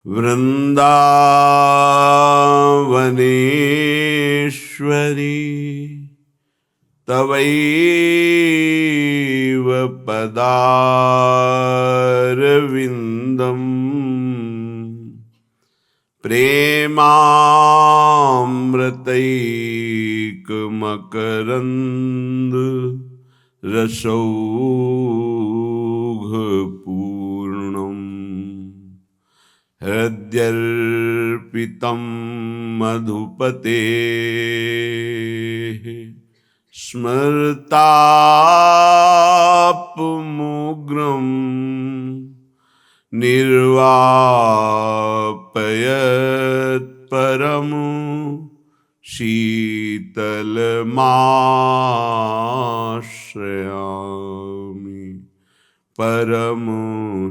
वृन्दावनेश्वरी तवैव पदारविन्दम् प्रेमामृतैकमकरन्द रसौघपूर्णम् हृद्यर्पितं मधुपतेः स्मृतापमुग्रम् निर्वापयत् परम शीतलमाश्रयामि परम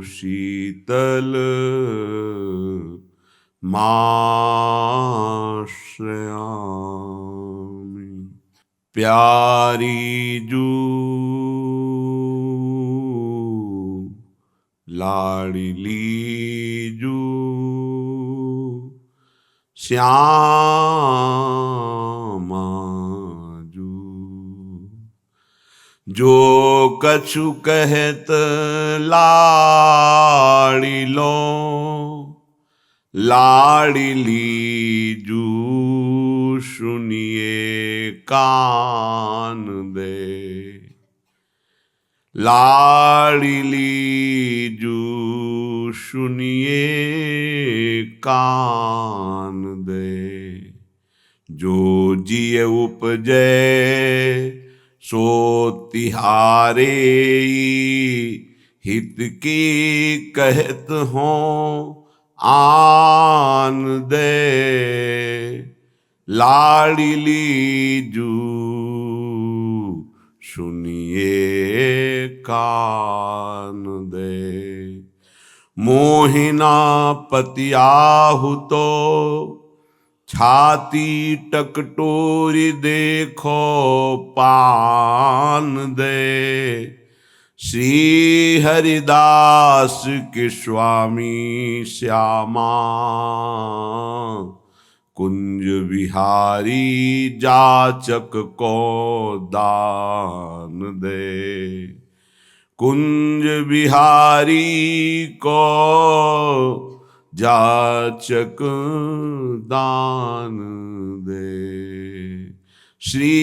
शीतलमाश्रयामि। प्यारी जू लाडली जू श्यामा जू जो कछु कहत लाडिलो लाडली जू सुनिए कान दे लाडली जू सुनिए कान दे। जो जिय उपजै सो तिहारे हित की कहत हो आन दे लाडली जू सुनिए कान दे। मोहिना पतियाहु तो छाती टकटोरी देखो पान दे श्री हरिदास के स्वामी श्यामा कुंज विहारी जाचक को दान दे कुंज विहारी को जाचक दान दे। श्री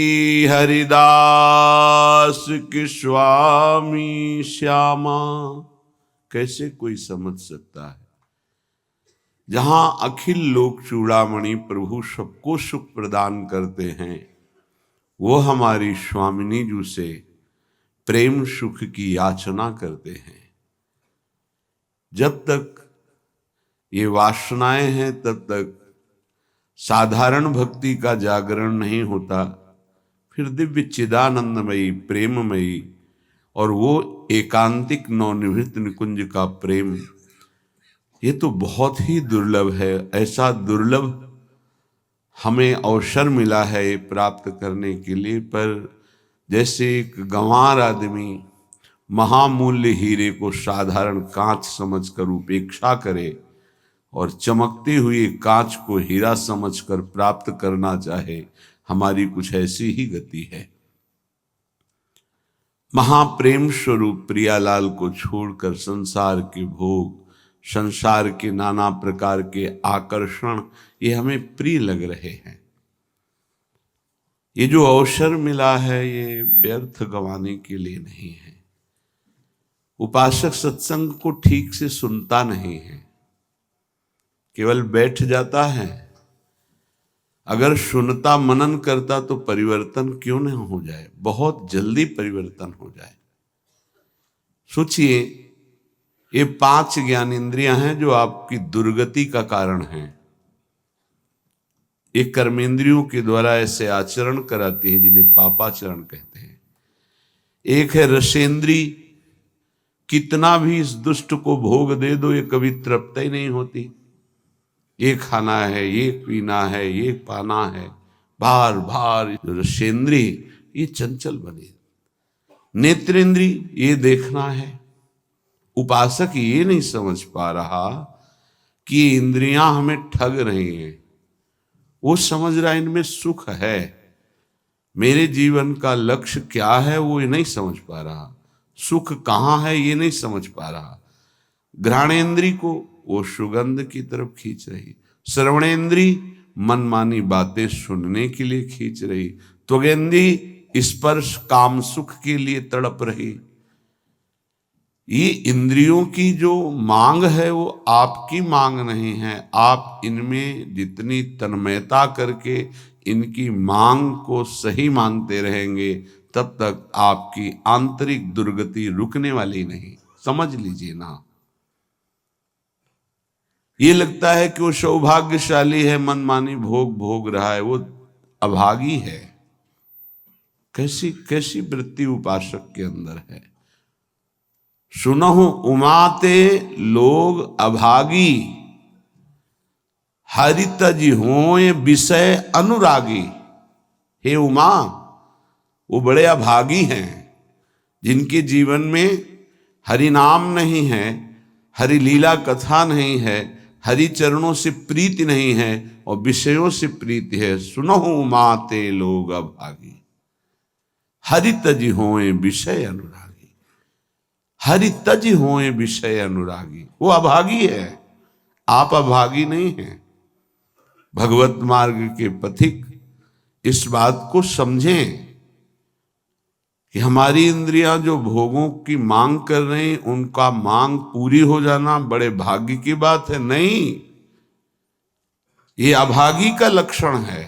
हरिदास के स्वामी श्यामा कैसे कोई समझ सकता है। जहां अखिल लोक चूड़ामणि प्रभु सबको सुख प्रदान करते हैं, वो हमारी स्वामिनी जू से प्रेम सुख की याचना करते हैं। जब तक ये वासनाएं हैं तब तक साधारण भक्ति का जागरण नहीं होता, फिर दिव्य चिदानंदमयी प्रेममयी और वो एकांतिक नवनिवृत्त निकुंज का प्रेम, ये तो बहुत ही दुर्लभ है। ऐसा दुर्लभ हमें अवसर मिला है ये प्राप्त करने के लिए। पर जैसे एक गंवार आदमी महामूल्य हीरे को साधारण कांच समझकर उपेक्षा करे और चमकती हुई कांच को हीरा समझकर प्राप्त करना चाहे, हमारी कुछ ऐसी ही गति है। महाप्रेम स्वरूप प्रियालाल को छोड़कर संसार के भोग, संसार के नाना प्रकार के आकर्षण ये हमें प्रिय लग रहे हैं। ये जो अवसर मिला है ये व्यर्थ गंवाने के लिए नहीं है। उपासक सत्संग को ठीक से सुनता नहीं है, केवल बैठ जाता है। अगर सुनता मनन करता तो परिवर्तन क्यों नहीं हो जाए, बहुत जल्दी परिवर्तन हो जाए। सोचिए, ये 5 ज्ञानेंद्रियां हैं जो आपकी दुर्गति का कारण हैं। ये कर्मेंद्रियों के द्वारा ऐसे आचरण कराती हैं जिन्हें पापाचरण कहते हैं। एक है रसेंद्री, कितना भी इस दुष्ट को भोग दे दो ये कभी तृप्त ही नहीं होती। ये खाना है, ये पीना है, ये पाना है, बार बार। रसेंद्री ये चंचल बने। नेत्रेंद्री ये देखना है। उपासक ये नहीं समझ पा रहा कि ये इंद्रियां हमें ठग रही हैं। वो समझ रहा है इनमें सुख है, मेरे जीवन का लक्ष्य क्या है वो ये नहीं समझ पा रहा, सुख कहाँ है ये नहीं समझ पा रहा। घ्राणेन्द्री को वो सुगंध की तरफ खींच रही, श्रवणेन्द्री मनमानी बातें सुनने के लिए खींच रही, त्वगेन्द्री स्पर्श काम सुख के लिए तड़प रही। ये इंद्रियों की जो मांग है वो आपकी मांग नहीं है। आप इनमें जितनी तन्मयता करके इनकी मांग को सही मानते रहेंगे तब तक आपकी आंतरिक दुर्गति रुकने वाली नहीं। समझ लीजिए ना। ये लगता है कि वो सौभाग्यशाली है, मनमानी भोग भोग रहा है, वो अभागी है। कैसी कैसी वृत्ति उपासक के अंदर है। सुनहु उमाते लोग अभागी, हरितज होए विषय अनुरागी। हे उमा, वो बड़े अभागी हैं जिनके जीवन में हरि नाम नहीं है, हरि लीला कथा नहीं है, हरि चरणों से प्रीति नहीं है और विषयों से प्रीति है। सुनहु उमाते लोग अभागी, हरितज होए विषय अनुरागी। हरितज होए विषय अनुरागी, वो अभागी है, आप अभागी नहीं हैं। भगवत मार्ग के पथिक इस बात को समझें कि हमारी इंद्रियां जो भोगों की मांग कर रही हैं उनका मांग पूरी हो जाना बड़े भाग्य की बात है। नहीं, ये अभागी का लक्षण है।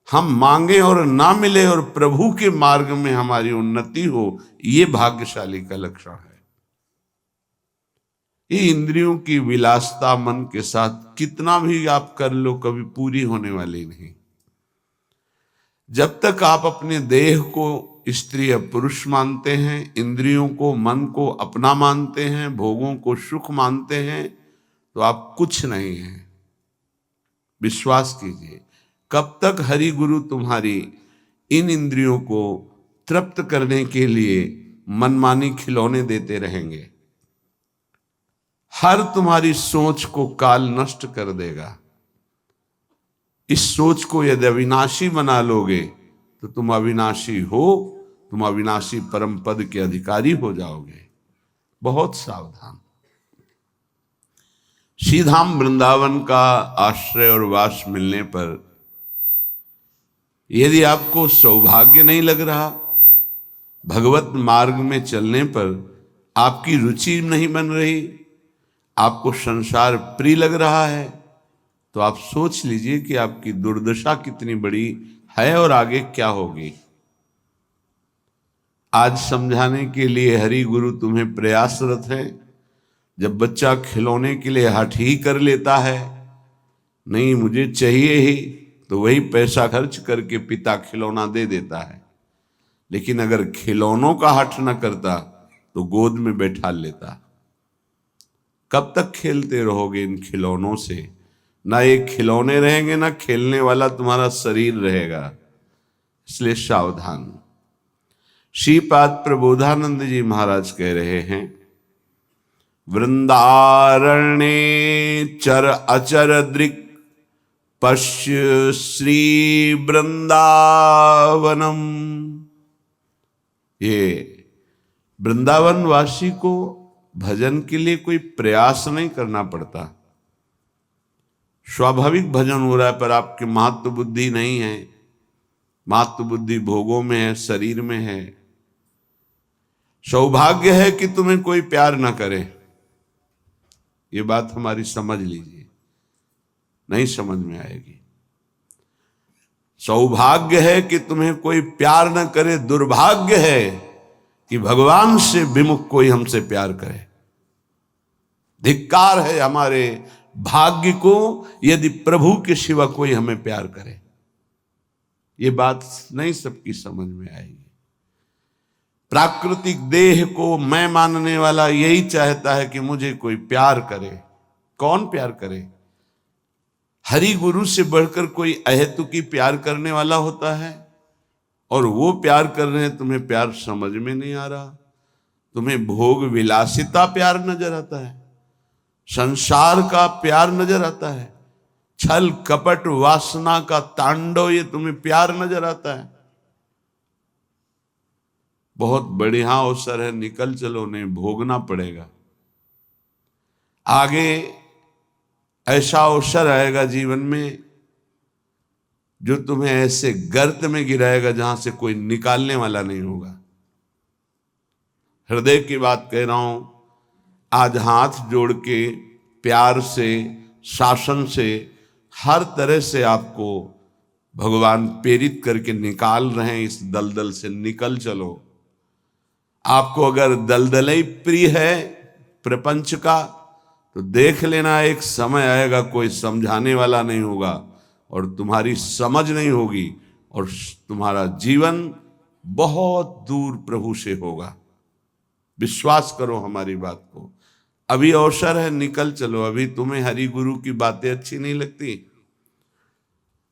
हम मांगे और ना मिले और प्रभु के मार्ग में हमारी उन्नति हो, ये भाग्यशाली का लक्षण है। ये इंद्रियों की विलासता मन के साथ कितना भी आप कर लो कभी पूरी होने वाली नहीं। जब तक आप अपने देह को स्त्री या पुरुष मानते हैं, इंद्रियों को मन को अपना मानते हैं, भोगों को सुख मानते हैं, तो आप कुछ नहीं हैं। विश्वास कीजिए, कब तक हरि गुरु तुम्हारी इन इंद्रियों को तृप्त करने के लिए मनमानी खिलौने देते रहेंगे। हर तुम्हारी सोच को काल नष्ट कर देगा। इस सोच को यदि अविनाशी बना लोगे तो तुम अविनाशी हो, तुम अविनाशी परम पद के अधिकारी हो जाओगे। बहुत सावधान। श्रीधाम वृंदावन का आश्रय और वास मिलने पर यदि आपको सौभाग्य नहीं लग रहा, भगवत मार्ग में चलने पर आपकी रुचि नहीं बन रही, आपको संसार प्रिय लग रहा है, तो आप सोच लीजिए कि आपकी दुर्दशा कितनी बड़ी है और आगे क्या होगी। आज समझाने के लिए हरि गुरु तुम्हें प्रयासरत है। जब बच्चा खिलौने के लिए हठ ही कर लेता है, नहीं मुझे चाहिए ही, तो वही पैसा खर्च करके पिता खिलौना दे देता है। लेकिन अगर खिलौनों का हठ न करता तो गोद में बैठा लेता। कब तक खेलते रहोगे इन खिलौनों से? ना ये खिलौने रहेंगे ना खेलने वाला तुम्हारा शरीर रहेगा। इसलिए सावधान। श्रीपाद प्रबोधानंद जी महाराज कह रहे हैं, वृंदारण्ये चर अचर दृक् पश्य श्री वृंदावनम। ये वृंदावन वासी को भजन के लिए कोई प्रयास नहीं करना पड़ता। स्वाभाविक भजन हो रहा है, पर आपकी महत्व बुद्धि नहीं है। महत्व बुद्धि भोगों में है, शरीर में है। सौभाग्य है कि तुम्हें कोई प्यार ना करे। ये बात हमारी समझ लीजिए, नहीं समझ में आएगी। सौभाग्य है कि तुम्हें कोई प्यार न करे, दुर्भाग्य है कि भगवान से विमुख कोई हमसे प्यार करे। धिक्कार है हमारे भाग्य को यदि प्रभु के सिवा कोई हमें प्यार करे। ये बात नहीं सबकी समझ में आएगी। प्राकृतिक देह को मैं मानने वाला यही चाहता है कि मुझे कोई प्यार करे। कौन प्यार करे? हरि गुरु से बढ़कर कोई अहेतुकी प्यार करने वाला होता है, और वो प्यार कर रहे हैं, तुम्हें प्यार समझ में नहीं आ रहा। तुम्हें भोग विलासिता प्यार नजर आता है। संसार का प्यार नजर आता है, छल कपट वासना का तांडव, ये तुम्हें प्यार नजर आता है। बहुत बढ़िया अवसर है, निकल चलो, नहीं भोगना पड़ेगा। आगे ऐसा अवसर आएगा जीवन में जो तुम्हें ऐसे गर्त में गिराएगा जहां से कोई निकालने वाला नहीं होगा। हृदय की बात कह रहा हूं, आज हाथ जोड़ के प्यार से, शासन से, हर तरह से आपको भगवान प्रेरित करके निकाल रहे हैं। इस दलदल से निकल चलो। आपको अगर दलदल ही प्रिय है प्रपंच का, तो देख लेना, एक समय आएगा कोई समझाने वाला नहीं होगा और तुम्हारी समझ नहीं होगी और तुम्हारा जीवन बहुत दूर प्रभु से होगा। विश्वास करो हमारी बात को। अभी अवसर है, निकल चलो। अभी तुम्हें हरि गुरु की बातें अच्छी नहीं लगती,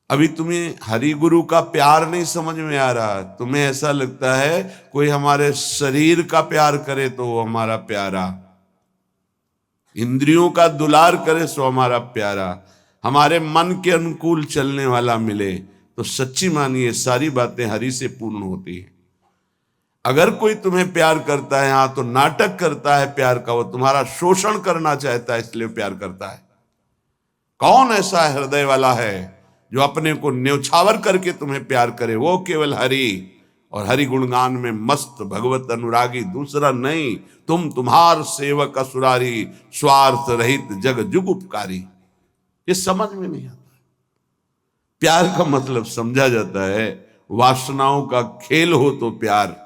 अभी तुम्हें हरि गुरु का प्यार नहीं समझ में आ रहा, तुम्हें ऐसा लगता है कोई हमारे शरीर का प्यार करे तो वो हमारा प्यारा, इंद्रियों का दुलार करे सो हमारा प्यारा, हमारे मन के अनुकूल चलने वाला मिले, तो सच्ची मानिए सारी बातें हरि से पूर्ण होती है। अगर कोई तुम्हें प्यार करता है, हाँ, तो नाटक करता है प्यार का, वो तुम्हारा शोषण करना चाहता है इसलिए प्यार करता है। कौन ऐसा हृदय वाला है जो अपने को न्यौछावर करके तुम्हें प्यार करे? वो केवल हरि और हरि गुणगान में मस्त भगवत अनुरागी, दूसरा नहीं। तुम तुम्हार सेवक असुरारी, स्वार्थ रहित जग जुग उपकारी। ये समझ में नहीं आता। प्यार का मतलब समझा जाता है, वासनाओं का खेल हो तो प्यार,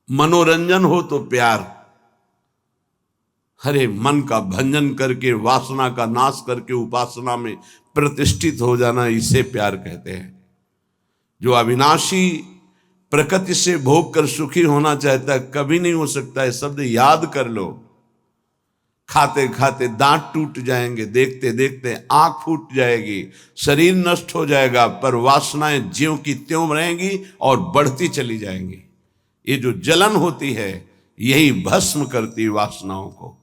मनोरंजन हो तो प्यार, हरे मन का भंजन करके, वासना का नाश करके उपासना में प्रतिष्ठित हो जाना, इसे प्यार कहते हैं। जो अविनाशी प्रकृति से भोग कर सुखी होना चाहता है, कभी नहीं हो सकता है। शब्द याद कर लो। खाते खाते दांत टूट जाएंगे, देखते देखते आंख फूट जाएगी, शरीर नष्ट हो जाएगा, पर वासनाएं ज्यों की त्यों रहेंगी और बढ़ती चली जाएंगी। ये जो जलन होती है, यही भस्म करती वासनाओं को।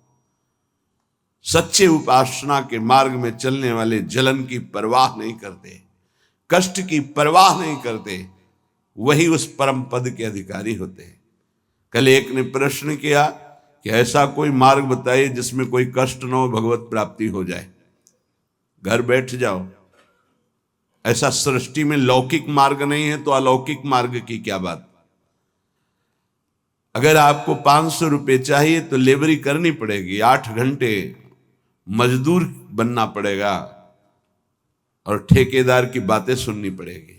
सच्चे उपासना के मार्ग में चलने वाले जलन की परवाह नहीं करते, कष्ट की परवाह नहीं करते, वही उस परम पद के अधिकारी होते हैं। कल एक ने प्रश्न किया कि ऐसा कोई मार्ग बताइए जिसमें कोई कष्ट न हो, भगवत प्राप्ति हो जाए। घर बैठ जाओ। ऐसा सृष्टि में लौकिक मार्ग नहीं है तो अलौकिक मार्ग की क्या बात। अगर आपको 500 रुपये चाहिए तो लेबरी करनी पड़ेगी, 8 घंटे मजदूर बनना पड़ेगा और ठेकेदार की बातें सुननी पड़ेगी।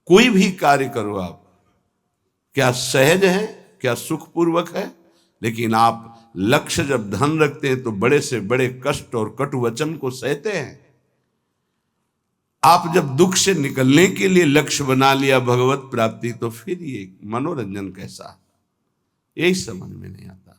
कोई भी कार्य करो आप, क्या सहज है, क्या सुखपूर्वक है, लेकिन आप लक्ष्य जब धन रखते हैं तो बड़े से बड़े कष्ट और कटु वचन को सहते हैं। आप जब दुख से निकलने के लिए लक्ष्य बना लिया भगवत प्राप्ति, तो फिर ये मनोरंजन कैसा, यही समझ में नहीं आता।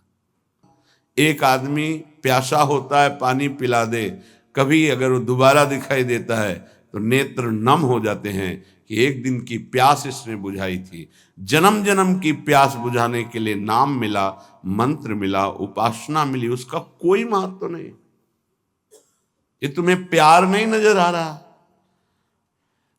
एक आदमी प्यासा होता है, पानी पिला दे, कभी अगर वो दोबारा दिखाई देता है तो नेत्र नम हो जाते हैं कि एक दिन की प्यास इसने बुझाई थी। जन्म जन्म की प्यास बुझाने के लिए नाम मिला, मंत्र मिला, उपासना मिली, उसका कोई महत्व नहीं। ये तुम्हें प्यार नहीं नजर आ रहा।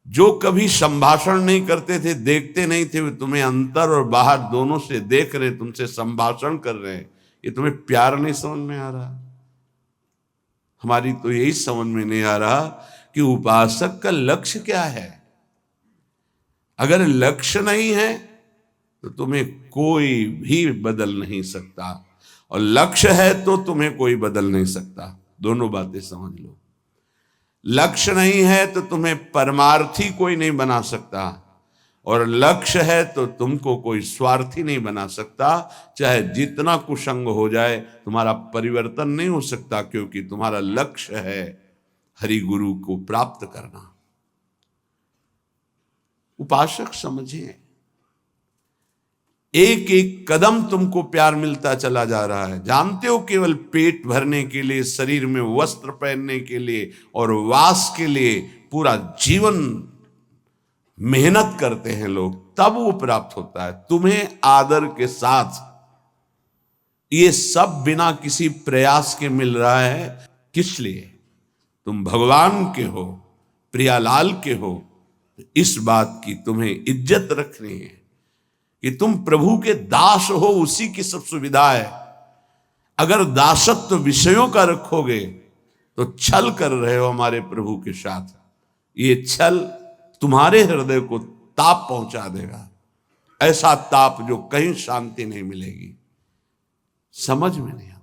जो कभी संभाषण नहीं करते थे, देखते नहीं थे, वे तुम्हें अंतर और बाहर दोनों से देख रहे, तुमसे संभाषण कर रहे हैं, ये तुम्हें प्यार नहीं समझ में आ रहा। हमारी तो यही समझ में नहीं आ रहा कि उपासक का लक्ष्य क्या है। अगर लक्ष्य नहीं है तो तुम्हें कोई भी बदल नहीं सकता, और लक्ष्य है तो तुम्हें कोई बदल नहीं सकता। दोनों बातें समझ लो। लक्ष्य नहीं है तो तुम्हें परमार्थी कोई नहीं बना सकता, और लक्ष्य है तो तुमको कोई स्वार्थी नहीं बना सकता। चाहे जितना कुसंग हो जाए, तुम्हारा परिवर्तन नहीं हो सकता, क्योंकि तुम्हारा लक्ष्य है हरि गुरु को प्राप्त करना। उपासक समझिए, एक एक कदम तुमको प्यार मिलता चला जा रहा है। जानते हो, केवल पेट भरने के लिए, शरीर में वस्त्र पहनने के लिए और वास के लिए पूरा जीवन मेहनत करते हैं लोग, तब वो प्राप्त होता है। तुम्हें आदर के साथ ये सब बिना किसी प्रयास के मिल रहा है। किस लिए? तुम भगवान के हो, प्रियालाल के हो, इस बात की तुम्हें इज्जत रखनी है कि तुम प्रभु के दास हो, उसी की सब सुविधा है। अगर दासत्व विषयों का रखोगे तो छल कर रहे हो हमारे प्रभु के साथ। ये छल तुम्हारे हृदय को ताप पहुंचा देगा, ऐसा ताप जो कहीं शांति नहीं मिलेगी। समझ में नहीं आता।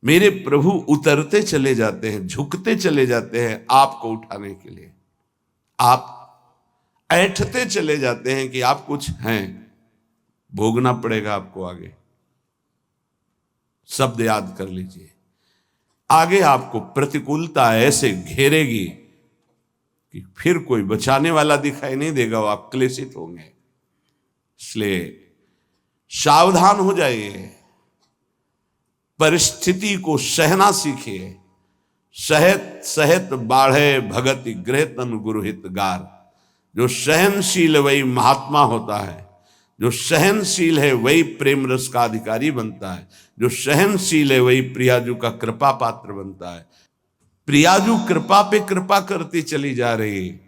मेरे प्रभु उतरते चले जाते हैं, झुकते चले जाते हैं आपको उठाने के लिए। आप ऐंठते चले जाते हैं कि आप कुछ हैं, भोगना पड़ेगा आपको आगे। शब्द याद कर लीजिए, आगे आपको प्रतिकूलता ऐसे घेरेगी कि फिर कोई बचाने वाला दिखाई नहीं देगा, वो आप क्लेशित होंगे। इसलिए सावधान हो जाइए, परिस्थिति को सहना सीखिए। सहत सहत बाढ़े भगति गृह तन गुरुहित गार। जो सहनशील वही महात्मा होता है, जो सहनशील है वही प्रेम रस का अधिकारी बनता है, जो सहनशील है वही प्रियाजू का कृपा पात्र बनता है। प्रियाजू कृपा पे कृपा करती चली जा रही,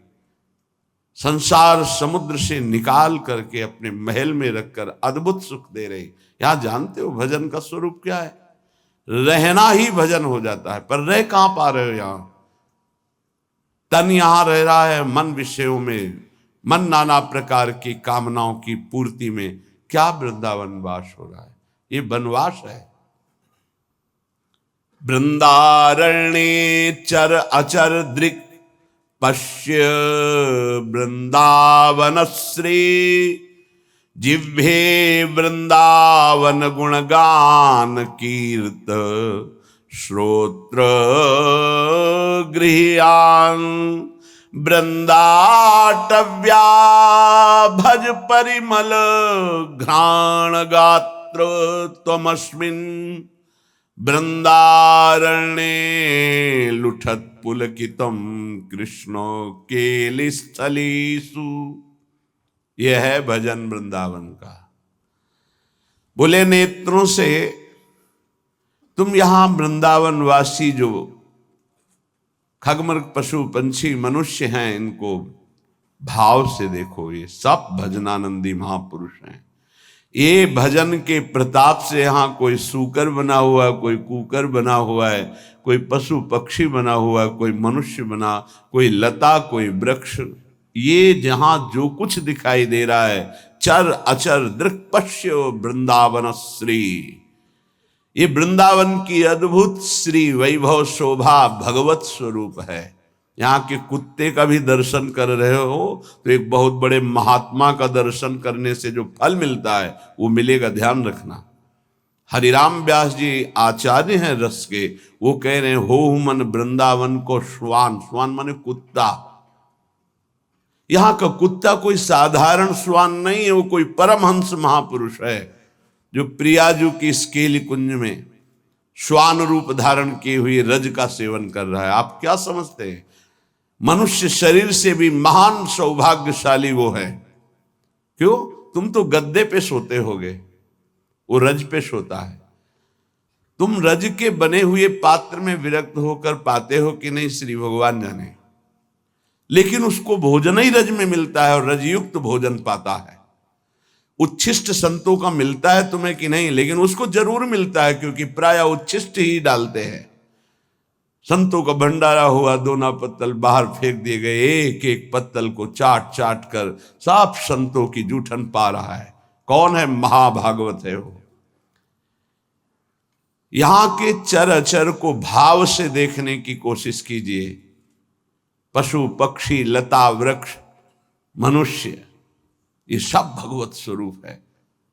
संसार समुद्र से निकाल करके अपने महल में रखकर अद्भुत सुख दे रही। यहां जानते हो भजन का स्वरूप क्या है? रहना ही भजन हो जाता है। पर रह कहां पा रहे हो? यहां तन यहां रह रहा है मन विषयों में, मन नाना प्रकार की कामनाओं की पूर्ति में। क्या वृंदावन वास हो रहा है? ये वनवास है। वृंदारण्ये चर अचर दृक् पश्य वृंदावन श्री। जिह्वे वृंदावन गुणगान कीर्त श्रोत्र गृह्यान। वृंदाटव्या भज परिमल घ्राण गात्र त्वमस्मिन्। वृंदारण्ये लुठत पुलकितम कृष्णो केलिस्थलीसु। यह है भजन वृंदावन का। बोले नेत्रों से तुम यहां वृंदावन वासी जो खगमृग पशु पंछी मनुष्य हैं, इनको भाव से देखो। ये सब भजनानंदी महापुरुष हैं। ये भजन के प्रताप से यहां कोई सूकर बना हुआ है, कोई कुकर बना हुआ है, कोई पशु पक्षी बना हुआ है, कोई मनुष्य बना, कोई लता, कोई वृक्ष। ये जहां जो कुछ दिखाई दे रहा है, चर अचर दृक् पश्य वृंदावन श्री। ये वृंदावन की अद्भुत श्री वैभव शोभा भगवत स्वरूप है। यहाँ के कुत्ते का भी दर्शन कर रहे हो तो एक बहुत बड़े महात्मा का दर्शन करने से जो फल मिलता है वो मिलेगा, ध्यान रखना। हरिराम व्यास जी आचार्य हैं रस के, वो कह रहे हैं हो मन वृंदावन को श्वान। श्वान माने कुत्ता। यहाँ का कुत्ता कोई साधारण श्वान नहीं है, वो कोई परमहंस महापुरुष है जो प्रियाजू की स्केली कुंज में श्वान रूप धारण किए हुए रज का सेवन कर रहा है। आप क्या समझते हैं? मनुष्य शरीर से भी महान सौभाग्यशाली वो है। क्यों? तुम तो गद्दे पे सोते होगे, वो रज पे सोता है। तुम रज के बने हुए पात्र में विरक्त होकर पाते हो कि नहीं, श्री भगवान जाने। लेकिन उसको भोजन ही रज में मिलता है और रजयुक्त भोजन पाता है। उच्छिष्ट संतों का मिलता है तुम्हें कि नहीं, लेकिन उसको जरूर मिलता है क्योंकि प्राय उच्छिष्ट ही डालते हैं। संतों का भंडारा हुआ, दोना पत्तल बाहर फेंक दिए गए, एक एक पत्तल को चाट चाट कर साफ संतों की जूठन पा रहा है। कौन है? महाभागवत है वो। यहां के चर अचर को भाव से देखने की कोशिश कीजिए। पशु पक्षी लता वृक्ष मनुष्य, ये सब भगवत स्वरूप है।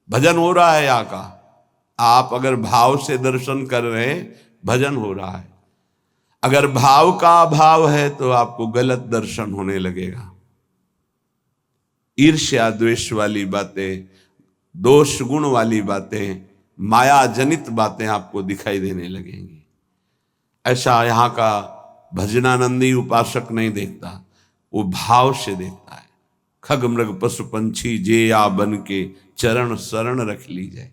भजन हो रहा है यहाँ का। आप अगर भाव से दर्शन कर रहे हैं, भजन हो रहा है। अगर भाव का अभाव है तो आपको गलत दर्शन होने लगेगा। ईर्ष्या द्वेष वाली बातें, दोष गुण वाली बातें, माया जनित बातें आपको दिखाई देने लगेंगी। ऐसा यहाँ का भजनानंदी उपासक नहीं देखता, वो भाव से देखता है। खग मृग पशु पंछी जे या बन के चरण शरण रख लीजिए।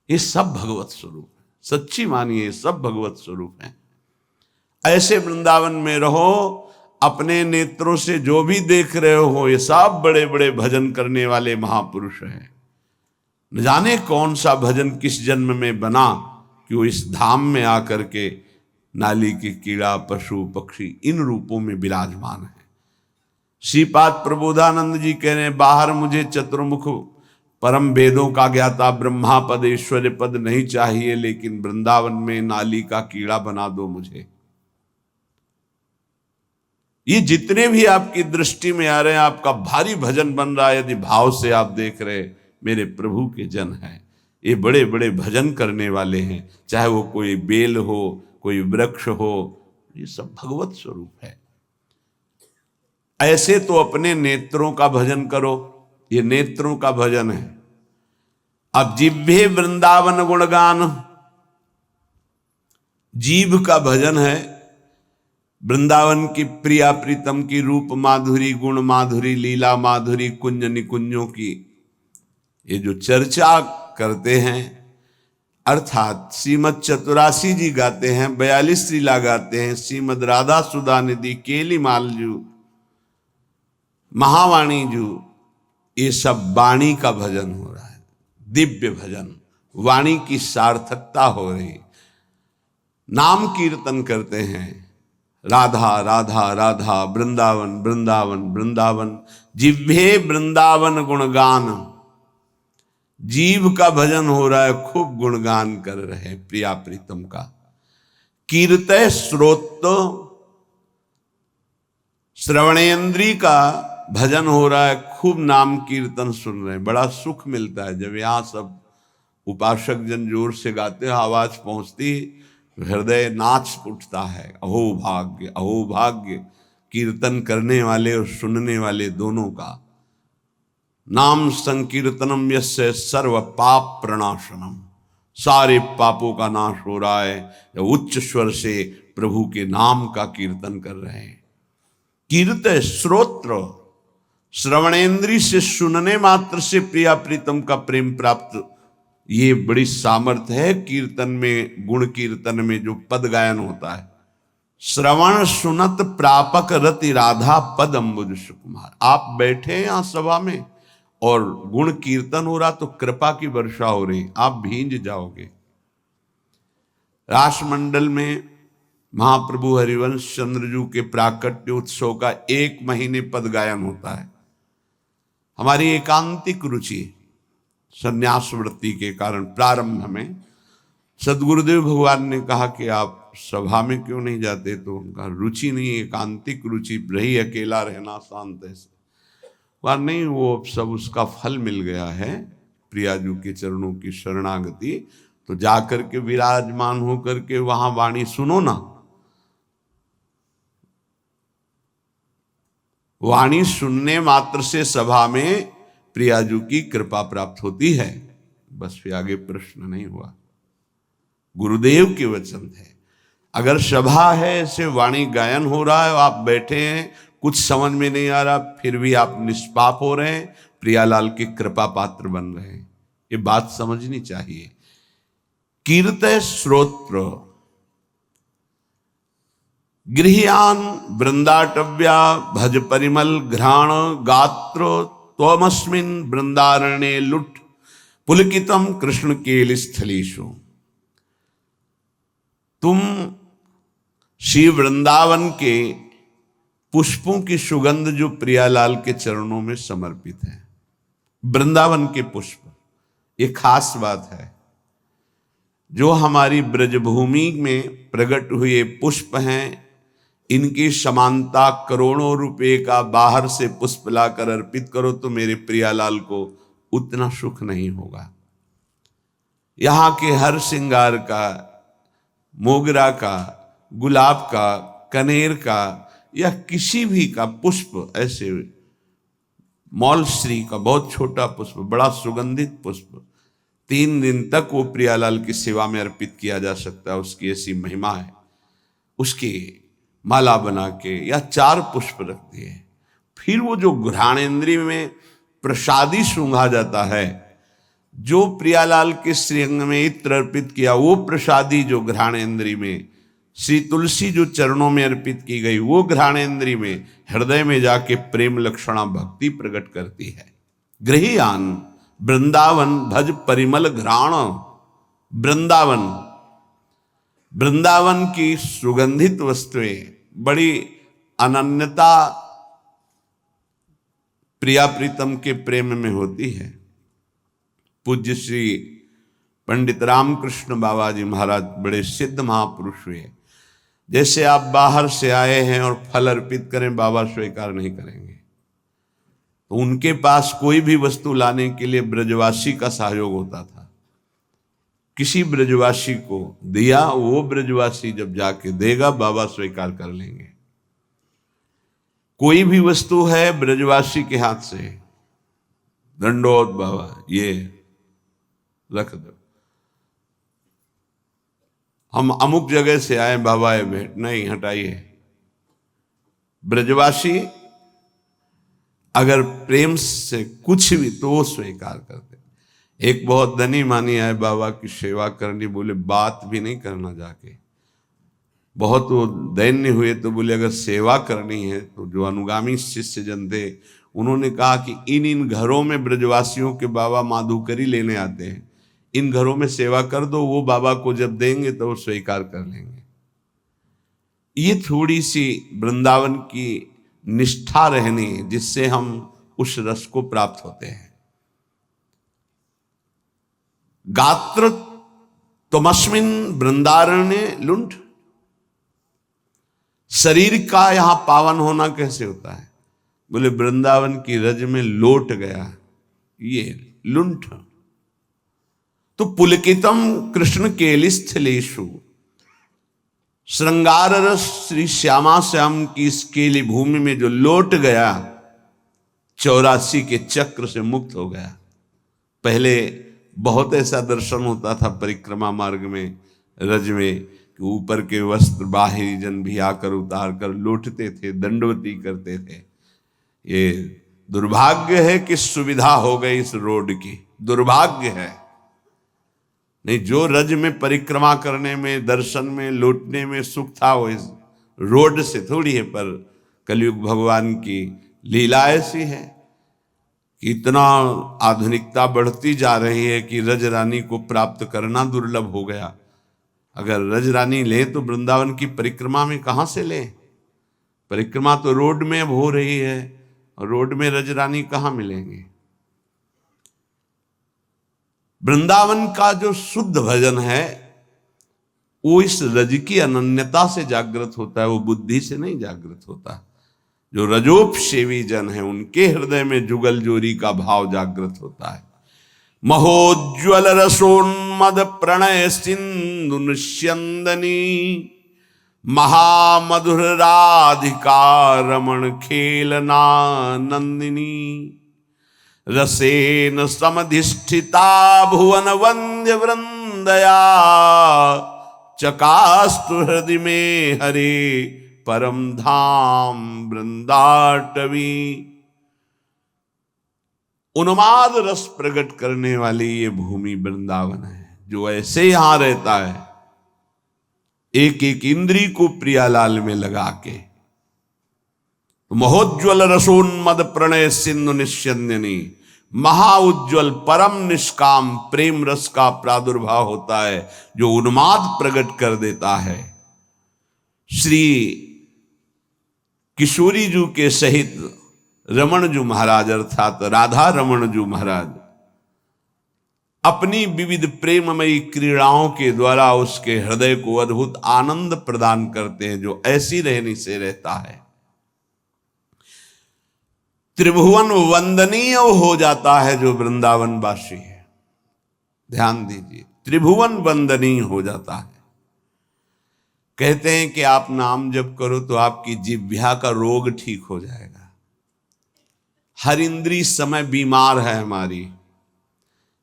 ये सब भगवत स्वरूप है, सच्ची मानिए सब भगवत स्वरूप है। ऐसे वृंदावन में रहो, अपने नेत्रों से जो भी देख रहे हो ये सब बड़े बड़े भजन करने वाले महापुरुष हैं। न जाने कौन सा भजन किस जन्म में बना कि वो इस धाम में आकर के नाली के कीड़ा, पशु, पक्षी इन रूपों में विराजमान है। श्रीपाद प्रबोधानंद जी कह रहे हैं, बाहर मुझे चतुर्मुख परम वेदों का ज्ञाता ब्रह्मा पद ऐश्वर्य पद नहीं चाहिए, लेकिन वृंदावन में नाली का कीड़ा बना दो मुझे। ये जितने भी आपकी दृष्टि में आ रहे हैं, आपका भारी भजन बन रहा है, यदि भाव से आप देख रहे मेरे प्रभु के जन हैं, ये बड़े बड़े भजन करने वाले हैं। चाहे वो कोई बेल हो, कोई वृक्ष हो, ये सब भगवत स्वरूप है। ऐसे तो अपने नेत्रों का भजन करो, ये नेत्रों का भजन है। अब जिह्वे वृंदावन गुणगान, जीभ का भजन है वृंदावन की प्रिया प्रीतम की रूप माधुरी, गुण माधुरी, लीला माधुरी, कुंज निकुंजों की ये जो चर्चा करते हैं, अर्थात श्रीमद चतुरासी जी गाते हैं, 42 लीला गाते हैं, श्रीमद राधा सुधा निधि, केली मालजू, महावाणी जू, ये सब वाणी का भजन हो रहा है, दिव्य भजन, वाणी की सार्थकता हो रही। नाम कीर्तन करते हैं, राधा राधा राधा, वृंदावन वृंदावन वृंदावन, जिह्वे वृंदावन गुणगान, जीव का भजन हो रहा है, खूब गुणगान कर रहे हैं प्रिया प्रीतम का। कीर्तय श्रोत, श्रवणेन्द्री का भजन हो रहा है, खूब नाम कीर्तन सुन रहे हैं, बड़ा सुख मिलता है। जब यहाँ सब उपासक जन जोर से गाते हैं, आवाज पहुंचती, हृदय नाच उठता है। अहो भाग्य, अहो भाग्य, कीर्तन करने वाले और सुनने वाले दोनों का। नाम संकीर्तनम यस्य सर्व पाप प्रणाशनम, सारे पापों का नाश हो रहा है। उच्च स्वर से प्रभु के नाम का कीर्तन कर रहे हैं। कीर्तन श्रोत्र, श्रवणेन्द्री से सुनने मात्र से प्रिया प्रीतम का प्रेम प्राप्त, ये बड़ी सामर्थ्य है कीर्तन में। गुण कीर्तन में जो पद गायन होता है, श्रवण सुनत प्रापक रति राधा पद अम्बुज सुकुमार। आप बैठे हैं यहाँ सभा में और गुण कीर्तन हो रहा तो कृपा की वर्षा हो रही, आप भींज जाओगे। रासमंडल में महाप्रभु हरिवंश चंद्रजू के प्राकट्य उत्सव का 1 महीने पद गायन होता है। हमारी एकांतिक रुचि संन्यास वृत्ति के कारण प्रारंभ में सदगुरुदेव भगवान ने कहा कि आप सभा में क्यों नहीं जाते, तो उनका रुचि नहीं, एकांतिक रुचि रही, अकेला रहना शांत ऐसे। वह नहीं, वो सब उसका फल मिल गया है, प्रियाजू के चरणों की शरणागति। तो जाकर के विराजमान होकर के वहां वाणी सुनो ना, वाणी सुनने मात्र से सभा में प्रियाजू की कृपा प्राप्त होती है। बस फिर आगे प्रश्न नहीं हुआ, गुरुदेव के वचन है। अगर सभा है, ऐसे वाणी गायन हो रहा है, आप बैठे हैं, कुछ समझ में नहीं आ रहा, फिर भी आप निष्पाप हो रहे हैं, प्रियालाल की कृपा पात्र बन रहे हैं, ये बात समझनी चाहिए। कीर्तय श्रोत्र, गृह्यान वृंदाटव्या, भज परिमल घ्राण गात्र, त्वमस्मिन् वृंदारण्ये लुट पुलकितम कृष्ण केल स्थलीषु। तुम श्री वृंदावन के पुष्पों की सुगंध जो प्रियालाल के चरणों में समर्पित है, वृंदावन के पुष्प, ये खास बात है। जो हमारी ब्रजभूमि में प्रकट हुए पुष्प हैं, इनकी समानता करोड़ों रुपए का बाहर से पुष्प लाकर अर्पित करो तो मेरे प्रियालाल को उतना सुख नहीं होगा। यहाँ के हर श्रृंगार का, मोगरा का, गुलाब का, कनेर का या किसी भी का पुष्प, ऐसे मौलश्री का बहुत छोटा पुष्प, बड़ा सुगंधित पुष्प, 3 दिन तक वो प्रियालाल की सेवा में अर्पित किया जा सकता है। उसकी ऐसी महिमा है। उसकी माला बना के या 4 पुष्प रख दिए, फिर वो जो घ्राणेन्द्रिय में प्रसादी सूंघा जाता है, जो प्रियालाल के श्रीअंग में इत्र अर्पित किया वो प्रसादी जो घ्राणेन्द्री में, श्री तुलसी जो चरणों में अर्पित की गई वो घ्राणेन्द्री में, हृदय में जाके प्रेम लक्षणा भक्ति प्रकट करती है। गृहियान वृंदावन भज परिमल घ्राण। वृंदावन, वृंदावन की सुगंधित वस्तुएं बड़ी अनन्यता प्रिया प्रीतम के प्रेम में होती है। पूज्य श्री पंडित रामकृष्ण बाबा जी महाराज बड़े सिद्ध महापुरुष हुए। जैसे आप बाहर से आए हैं और फल अर्पित करें, बाबा स्वीकार नहीं करेंगे। तो उनके पास कोई भी वस्तु लाने के लिए ब्रजवासी का सहयोग होता था। किसी ब्रजवासी को दिया, वो ब्रजवासी जब जाके देगा बाबा स्वीकार कर लेंगे। कोई भी वस्तु है ब्रजवासी के हाथ से, दंडोत बाबा ये रख दो, हम अमुक जगह से आए बाबा ये भेंट नहीं, हटाइए। ब्रजवासी अगर प्रेम से कुछ भी तो वो स्वीकार करते। एक बहुत धनी मानी आए बाबा की सेवा करनी, बोले बात भी नहीं करना जाके। बहुत वो दैन्य हुए तो बोले अगर सेवा करनी है तो जो अनुगामी शिष्य जन थे उन्होंने कहा कि इन घरों में ब्रजवासियों के बाबा माधुकरी लेने आते हैं, इन घरों में सेवा कर दो, वो बाबा को जब देंगे तो वो स्वीकार कर लेंगे। ये थोड़ी सी वृंदावन की निष्ठा रहनी जिससे हम उस रस को प्राप्त होते हैं। गात्र तमस्मिन वृंदारण्य लुंठ। शरीर का यहां पावन होना कैसे होता है? बोले वृंदावन की रज में लोट गया ये लुंठ। तो पुलकितम कृष्ण केलिस्थलेषु, श्रृंगार रस श्री श्यामा श्याम की इस केली भूमि में जो लोट गया, 84 के चक्र से मुक्त हो गया। पहले बहुत ऐसा दर्शन होता था परिक्रमा मार्ग में, रज में, कि ऊपर के वस्त्र बाहरी जन भी आकर उतार कर लौटते थे, दंडवती करते थे। ये दुर्भाग्य है कि सुविधा हो गई इस रोड की, दुर्भाग्य है। नहीं, जो रज में परिक्रमा करने में, दर्शन में, लौटने में सुख था वो इस रोड से थोड़ी है। पर कलयुग भगवान की लीला ऐसी है कि इतना आधुनिकता बढ़ती जा रही है कि रज रानी को प्राप्त करना दुर्लभ हो गया। अगर रज रानी ले तो वृंदावन की परिक्रमा में कहां से ले? परिक्रमा तो रोड में अब हो रही है, और रोड में रज रानी कहां मिलेंगे? वृंदावन का जो शुद्ध भजन है वो इस रज की अनन्यता से जागृत होता है, वो बुद्धि से नहीं जागृत होता। जो रजोपसेवी जन है उनके हृदय में जुगल जोरी का भाव जागृत होता है। महोज्वल रसोन्मद प्रणय सिंधु निस्यंदनी, महामधुर राधिका रमण खेलना नंदिनी, रसेन समधिष्ठिता भुवन वंद्य वृंदया, चकास्तु हृदय में हरे परम धाम वृंदाटवी। उन्माद रस प्रकट करने वाली ये भूमि वृंदावन है। जो ऐसे यहां रहता है एक एक इंद्री को प्रियालाल में लगा के, महोज्वल रसोन्मद प्रणय सिंधु निस्यंदिनी, महाउज्ज्वल परम निष्काम प्रेम रस का प्रादुर्भाव होता है जो उन्माद प्रकट कर देता है। श्री किशोरी जी के सहित रमण जी महाराज अर्थात राधा रमण जी महाराज अपनी विविध प्रेममयी क्रीड़ाओं के द्वारा उसके हृदय को अद्भुत आनंद प्रदान करते हैं, जो ऐसी रहनी से रहता है। त्रिभुवन वंदनीय हो जाता है जो वृंदावन वासी है। ध्यान दीजिए, त्रिभुवन वंदनीय हो जाता है। कहते हैं कि आप नाम जप करो तो आपकी जिह्वा का रोग ठीक हो जाएगा। हर इंद्री समय बीमार है हमारी।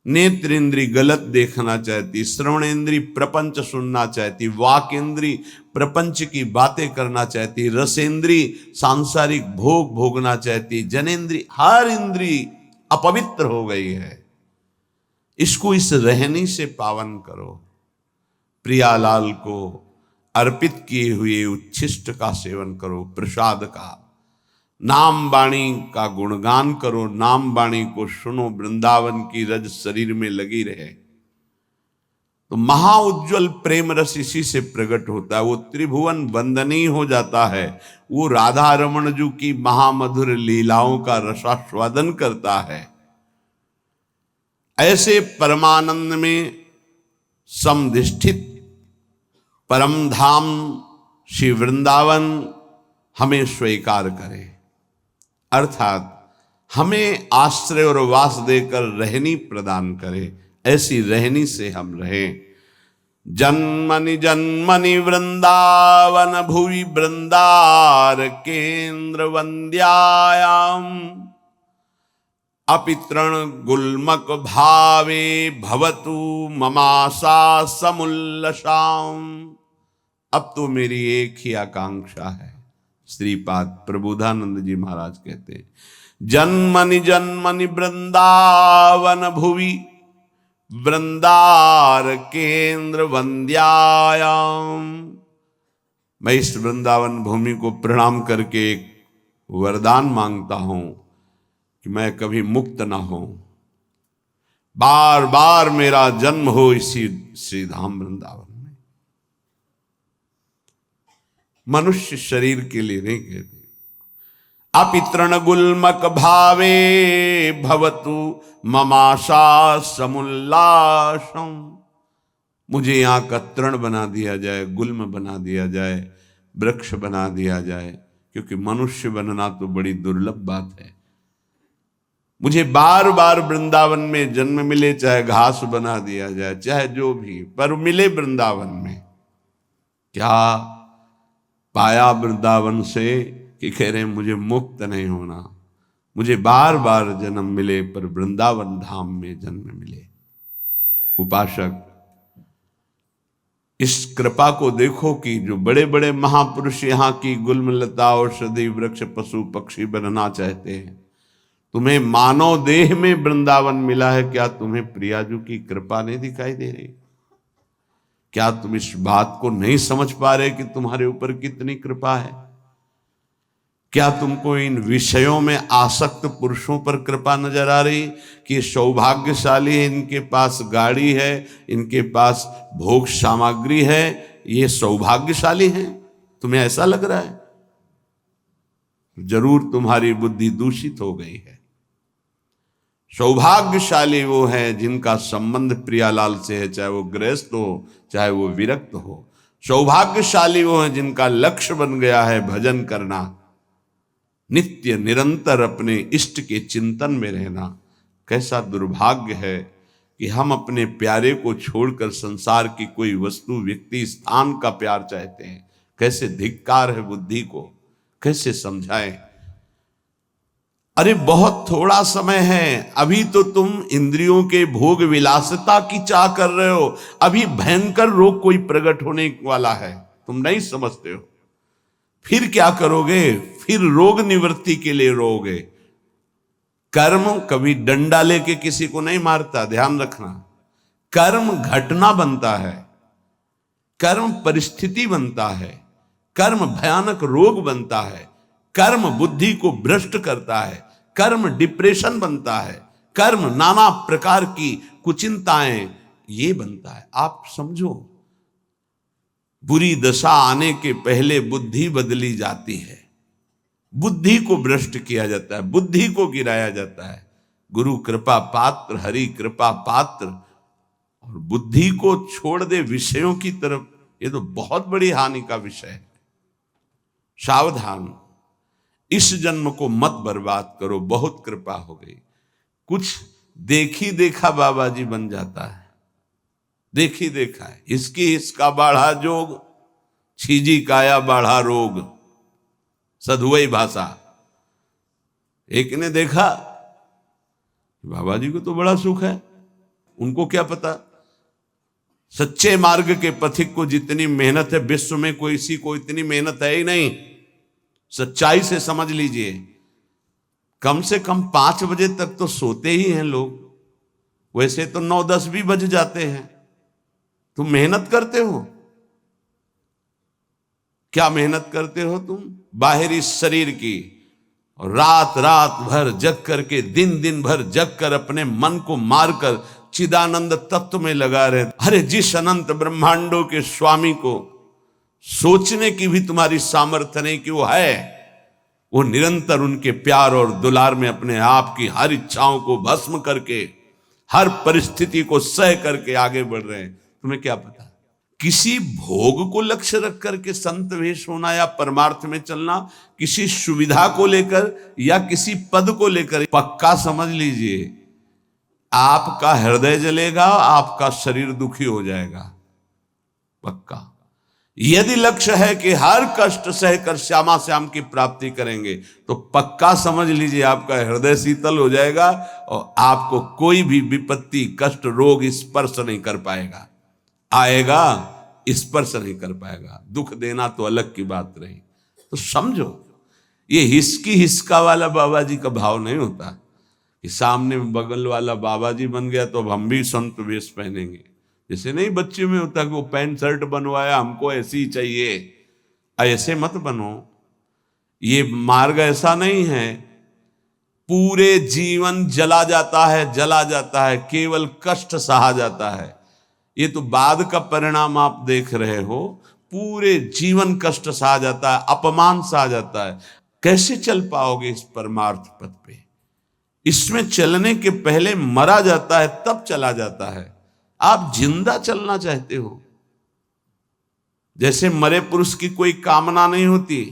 नेत्र इंद्री गलत देखना चाहती, श्रवण इंद्री प्रपंच सुनना चाहती, वाक इंद्री प्रपंच की बातें करना चाहती, रसेंद्री सांसारिक भोग भोगना चाहती, जनेन्द्री हर इंद्री अपवित्र हो गई है। इसको इस रहनी से पावन करो। प्रियालाल को अर्पित किए हुए उच्छिष्ट का सेवन करो, प्रसाद का। नाम वाणी का गुणगान करो, नाम वाणी को सुनो, वृंदावन की रज शरीर में लगी रहे तो महाउज्ज्वल प्रेम रस इसी से प्रकट होता है। वो त्रिभुवन वंदनीय हो जाता है। वो राधा रमण जी की महामधुर लीलाओं का रसास्वादन करता है। ऐसे परमानंद में समधिष्ठित परम धाम श्री वृंदावन हमें स्वीकार करे, अर्थात हमें आश्रय और वास देकर रहनी प्रदान करे। ऐसी रहनी से हम रहें। जन्मनि जन्मनि वृंदावन भुवि वृंदार केंद्र वंद्यायाम अपितृण गुल्मक भावे भवतु ममाशा समुल्लसाम। अब तो मेरी एक ही आकांक्षा है। श्रीपाद प्रबोधानंद जी महाराज कहते हैं, जन्मनि जन्मनि वृंदावन भुवि वृंदार केंद्र वंद्यायाम। मैं इस वृंदावन भूमि को प्रणाम करके एक वरदान मांगता हूं कि मैं कभी मुक्त ना हो, बार बार मेरा जन्म हो इसी श्रीधाम वृंदावन में। मनुष्य शरीर के लिए नहीं कहते। अपितृण गुल्मक भावे भवतु ममाशा समुल्लासम। मुझे यहां का तृण बना दिया जाए, गुल्म बना दिया जाए, वृक्ष बना दिया जाए, क्योंकि मनुष्य बनना तो बड़ी दुर्लभ बात है। मुझे बार बार वृंदावन में जन्म मिले, चाहे घास बना दिया जाए, चाहे जो भी, पर मिले वृंदावन में। क्या पाया वृंदावन से कि कह रहे हैं मुझे मुक्त नहीं होना, मुझे बार बार जन्म मिले पर वृंदावन धाम में जन्म मिले। उपासक, इस कृपा को देखो कि जो बड़े बड़े महापुरुष यहाँ की गुल्मलता औषधि वृक्ष पशु पक्षी बनना चाहते हैं, तुम्हें मानव देह में वृंदावन मिला है। क्या तुम्हें प्रियाजू की कृपा नहीं दिखाई दे रही? क्या तुम इस बात को नहीं समझ पा रहे कि तुम्हारे ऊपर कितनी कृपा है? क्या तुमको इन विषयों में आसक्त पुरुषों पर कृपा नजर आ रही कि सौभाग्यशाली है, इनके पास गाड़ी है, इनके पास भोग सामग्री है, ये सौभाग्यशाली हैं? तुम्हें ऐसा लग रहा है? जरूर तुम्हारी बुद्धि दूषित हो गई है। सौभाग्यशाली वो है जिनका संबंध प्रियालाल से है, चाहे वो गृहस्थ हो चाहे वो विरक्त हो। सौभाग्यशाली वो है जिनका लक्ष्य बन गया है भजन करना, नित्य निरंतर अपने इष्ट के चिंतन में रहना। कैसा दुर्भाग्य है कि हम अपने प्यारे को छोड़कर संसार की कोई वस्तु व्यक्ति स्थान का प्यार चाहते हैं। कैसे धिक्कार है बुद्धि को, कैसे समझाएं? अरे बहुत थोड़ा समय है, अभी तो तुम इंद्रियों के भोग विलासिता की चाह कर रहे हो। अभी भयंकर रोग कोई प्रकट होने वाला है, तुम नहीं समझते हो। फिर क्या करोगे? फिर रोग निवृत्ति के लिए रोगे। कर्म कभी डंडा लेके किसी को नहीं मारता, ध्यान रखना। कर्म घटना बनता है, कर्म परिस्थिति बनता है, कर्म भयानक रोग बनता है, कर्म बुद्धि को भ्रष्ट करता है, कर्म डिप्रेशन बनता है, कर्म नाना प्रकार की कुचिंताएं ये बनता है। आप समझो, बुरी दशा आने के पहले बुद्धि बदली जाती है, बुद्धि को भ्रष्ट किया जाता है, बुद्धि को गिराया जाता है। गुरु कृपा पात्र, हरि कृपा पात्र, और बुद्धि को छोड़ दे विषयों की तरफ, ये तो बहुत बड़ी हानि का विषय है। सावधान, इस जन्म को मत बर्बाद करो। बहुत कृपा हो गई। कुछ देखी देखा बाबा जी बन जाता है, देखी देखा है। इसकी इसका बाढ़ा जोग, छीजी काया बाढ़ा रोग, सधुवई भाषा। एक ने देखा बाबा जी को तो बड़ा सुख है, उनको क्या पता सच्चे मार्ग के पथिक को जितनी मेहनत है विश्व में कोई इसी को इतनी मेहनत है ही नहीं। सच्चाई से समझ लीजिए, कम से कम 5 बजे तक तो सोते ही हैं लोग। वैसे तो 9-10 भी बज जाते हैं। तुम मेहनत करते हो, क्या मेहनत करते हो तुम? बाहरी शरीर की, रात रात भर जग करके, दिन दिन भर जग कर अपने मन को मारकर चिदानंद तत्व में लगा रहे। अरे जिस अनंत ब्रह्मांडों के स्वामी को सोचने की भी तुम्हारी सामर्थ्य नहीं कि वो है, वो निरंतर उनके प्यार और दुलार में अपने आप की हर इच्छाओं को भस्म करके, हर परिस्थिति को सह करके आगे बढ़ रहे हैं। तुम्हें क्या पता? किसी भोग को लक्ष्य रख करके संत वेश होना या परमार्थ में चलना, किसी सुविधा को लेकर या किसी पद को लेकर, पक्का समझ लीजिए आपका हृदय जलेगा, आपका शरीर दुखी हो जाएगा, पक्का। यदि लक्ष्य है कि हर कष्ट सहकर श्यामा श्याम की प्राप्ति करेंगे, तो पक्का समझ लीजिए आपका हृदय शीतल हो जाएगा और आपको कोई भी विपत्ति, कष्ट, रोग स्पर्श नहीं कर पाएगा। आएगा, स्पर्श नहीं कर पाएगा। दुख देना तो अलग की बात रही। तो समझो, ये हिसकी हिसका वाला बाबा जी का भाव नहीं होता कि सामने बगल वाला बाबा जी बन गया तो अब हम भी संत वेश पहनेंगे। जैसे नहीं बच्चे में होता कि वो पैंट शर्ट बनवाया, हमको ऐसी ही चाहिए। ऐसे मत बनो, ये मार्ग ऐसा नहीं है। पूरे जीवन जला जाता है, जला जाता है, केवल कष्ट सहा जाता है। ये तो बाद का परिणाम आप देख रहे हो। पूरे जीवन कष्ट सहा जाता है, अपमान सहा जाता है। कैसे चल पाओगे इस परमार्थ पथ पे? इसमें चलने के पहले मरा जाता है, तब चला जाता है। आप जिंदा चलना चाहते हो। जैसे मरे पुरुष की कोई कामना नहीं होती,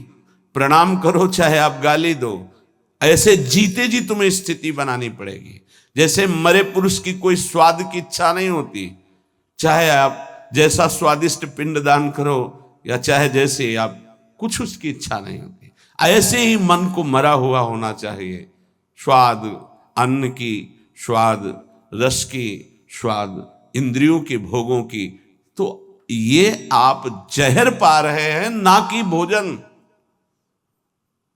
प्रणाम करो चाहे आप गाली दो, ऐसे जीते जी तुम्हें स्थिति बनानी पड़ेगी। जैसे मरे पुरुष की कोई स्वाद की इच्छा नहीं होती, चाहे आप जैसा स्वादिष्ट पिंडदान करो या चाहे जैसे आप, कुछ उसकी इच्छा नहीं होती। ऐसे ही मन को मरा हुआ होना चाहिए। स्वाद अन्न की, स्वाद रस की, स्वाद इंद्रियों के भोगों की। तो ये आप जहर पा रहे हैं, ना कि भोजन।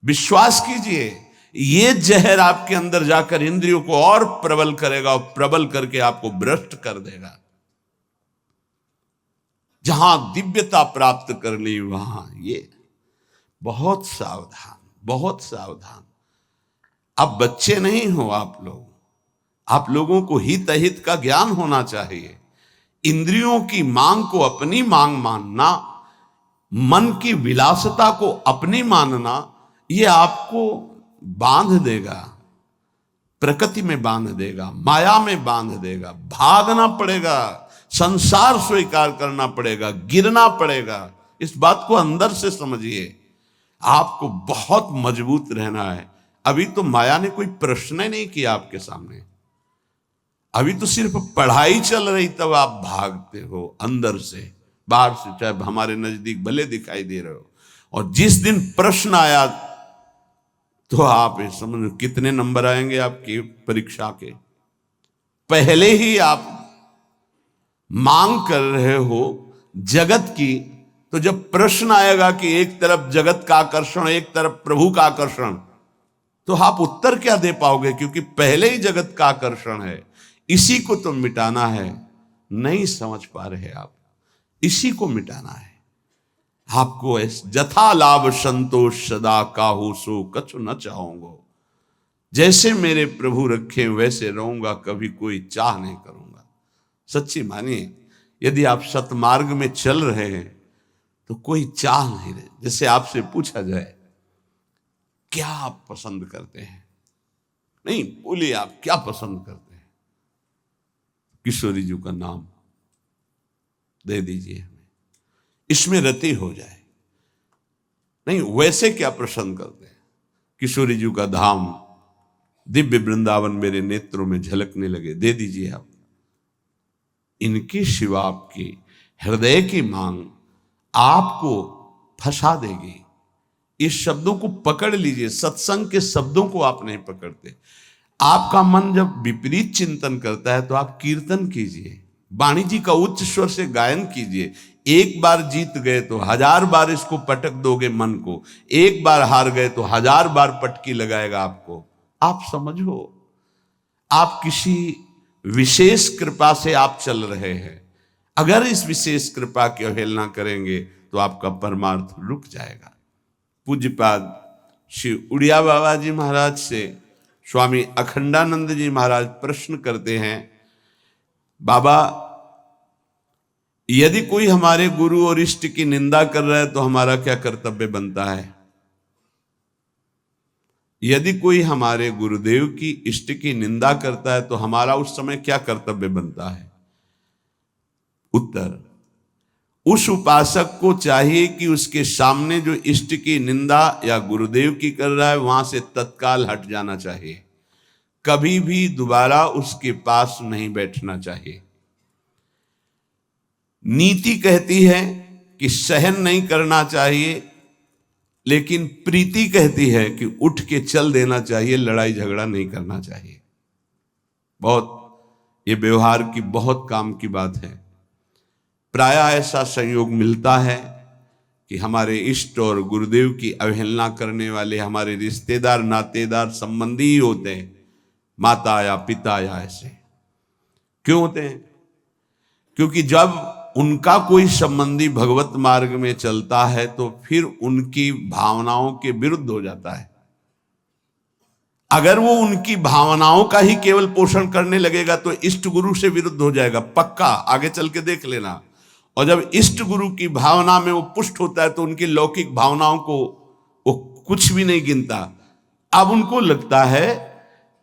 विश्वास कीजिए, ये जहर आपके अंदर जाकर इंद्रियों को और प्रबल करेगा और प्रबल करके आपको भ्रष्ट कर देगा। जहां दिव्यता प्राप्त कर ली वहां ये बहुत सावधान, बहुत सावधान। अब बच्चे नहीं हो आप लोगों को हित अहित का ज्ञान होना चाहिए। इंद्रियों की मांग को अपनी मांग मानना, मन की विलासता को अपनी मानना, ये आपको बांध देगा, प्रकृति में बांध देगा, माया में बांध देगा। भागना पड़ेगा, संसार स्वीकार करना पड़ेगा, गिरना पड़ेगा। इस बात को अंदर से समझिए। आपको बहुत मजबूत रहना है। अभी तो माया ने कोई प्रश्न ही नहीं किया आपके सामने। अभी तो सिर्फ पढ़ाई चल रही, तब आप भागते हो अंदर से, बाहर से चाहे हमारे नजदीक भले दिखाई दे रहे हो। और जिस दिन प्रश्न आया तो आप समझ कितने नंबर आएंगे आपकी परीक्षा के। पहले ही आप मांग कर रहे हो जगत की, तो जब प्रश्न आएगा कि एक तरफ जगत का आकर्षण, एक तरफ प्रभु का आकर्षण, तो आप उत्तर क्या दे पाओगे? क्योंकि पहले ही जगत का आकर्षण है, इसी को तो मिटाना है। नहीं समझ पा रहे आप, इसी को मिटाना है आपको। जथा लाभ संतोष सदा काहू सो कछु न चाहूंगा। जैसे मेरे प्रभु रखे वैसे रहूंगा, कभी कोई चाह नहीं करूंगा। सच्ची मानिए, यदि आप सतमार्ग में चल रहे हैं तो कोई चाह नहीं रहे। जैसे आपसे पूछा जाए क्या आप पसंद करते हैं, नहीं बोलिए आप क्या पसंद करते हैं, किशोरी जी का नाम दे दीजिए हमें, इसमें रति हो जाए। नहीं वैसे क्या पसंद करते हैं? किशोरी जी का धाम, दिव्य वृंदावन मेरे नेत्रों में झलकने लगे, दे दीजिए आप। इनकी शिवा आपकी हृदय की मांग आपको फंसा देगी। इस शब्दों को पकड़ लीजिए। सत्संग के शब्दों को आप नहीं पकड़ते। आपका मन जब विपरीत चिंतन करता है तो आप कीर्तन कीजिए, वाणी जी का उच्च स्वर से गायन कीजिए। एक बार जीत गए तो 1000 बार इसको पटक दोगे मन को, एक बार हार गए तो 1000 बार पटकी लगाएगा आपको। आप समझो, आप किसी विशेष कृपा से आप चल रहे हैं। अगर इस विशेष कृपा की अवहेलना करेंगे तो आपका परमार्थ रुक जाएगा। पूज्यपाद श्री उड़िया बाबा जी महाराज से स्वामी अखंडानंद जी महाराज प्रश्न करते हैं, बाबा यदि कोई हमारे गुरु और इष्ट की निंदा कर रहा है तो हमारा क्या कर्तव्य बनता है? यदि कोई हमारे गुरुदेव की इष्ट की निंदा करता है तो हमारा उस समय क्या कर्तव्य बनता है? उत्तर, उस उपासक को चाहिए कि उसके सामने जो इष्ट की निंदा या गुरुदेव की कर रहा है वहां से तत्काल हट जाना चाहिए, कभी भी दोबारा उसके पास नहीं बैठना चाहिए। नीति कहती है कि सहन नहीं करना चाहिए, लेकिन प्रीति कहती है कि उठ के चल देना चाहिए, लड़ाई झगड़ा नहीं करना चाहिए। बहुत ये व्यवहार की बहुत काम की बात है। प्रायः ऐसा संयोग मिलता है कि हमारे इष्ट और गुरुदेव की अवहेलना करने वाले हमारे रिश्तेदार, नातेदार, संबंधी ही होते हैं, माता या पिता या ऐसे। क्यों होते हैं? क्योंकि जब उनका कोई संबंधी भगवत मार्ग में चलता है तो फिर उनकी भावनाओं के विरुद्ध हो जाता है। अगर वो उनकी भावनाओं का ही केवल पोषण करने लगेगा तो इष्ट गुरु से विरुद्ध हो जाएगा, पक्का, आगे चल के देख लेना। और जब इष्ट गुरु की भावना में वो पुष्ट होता है तो उनकी लौकिक भावनाओं को वो कुछ भी नहीं गिनता। अब उनको लगता है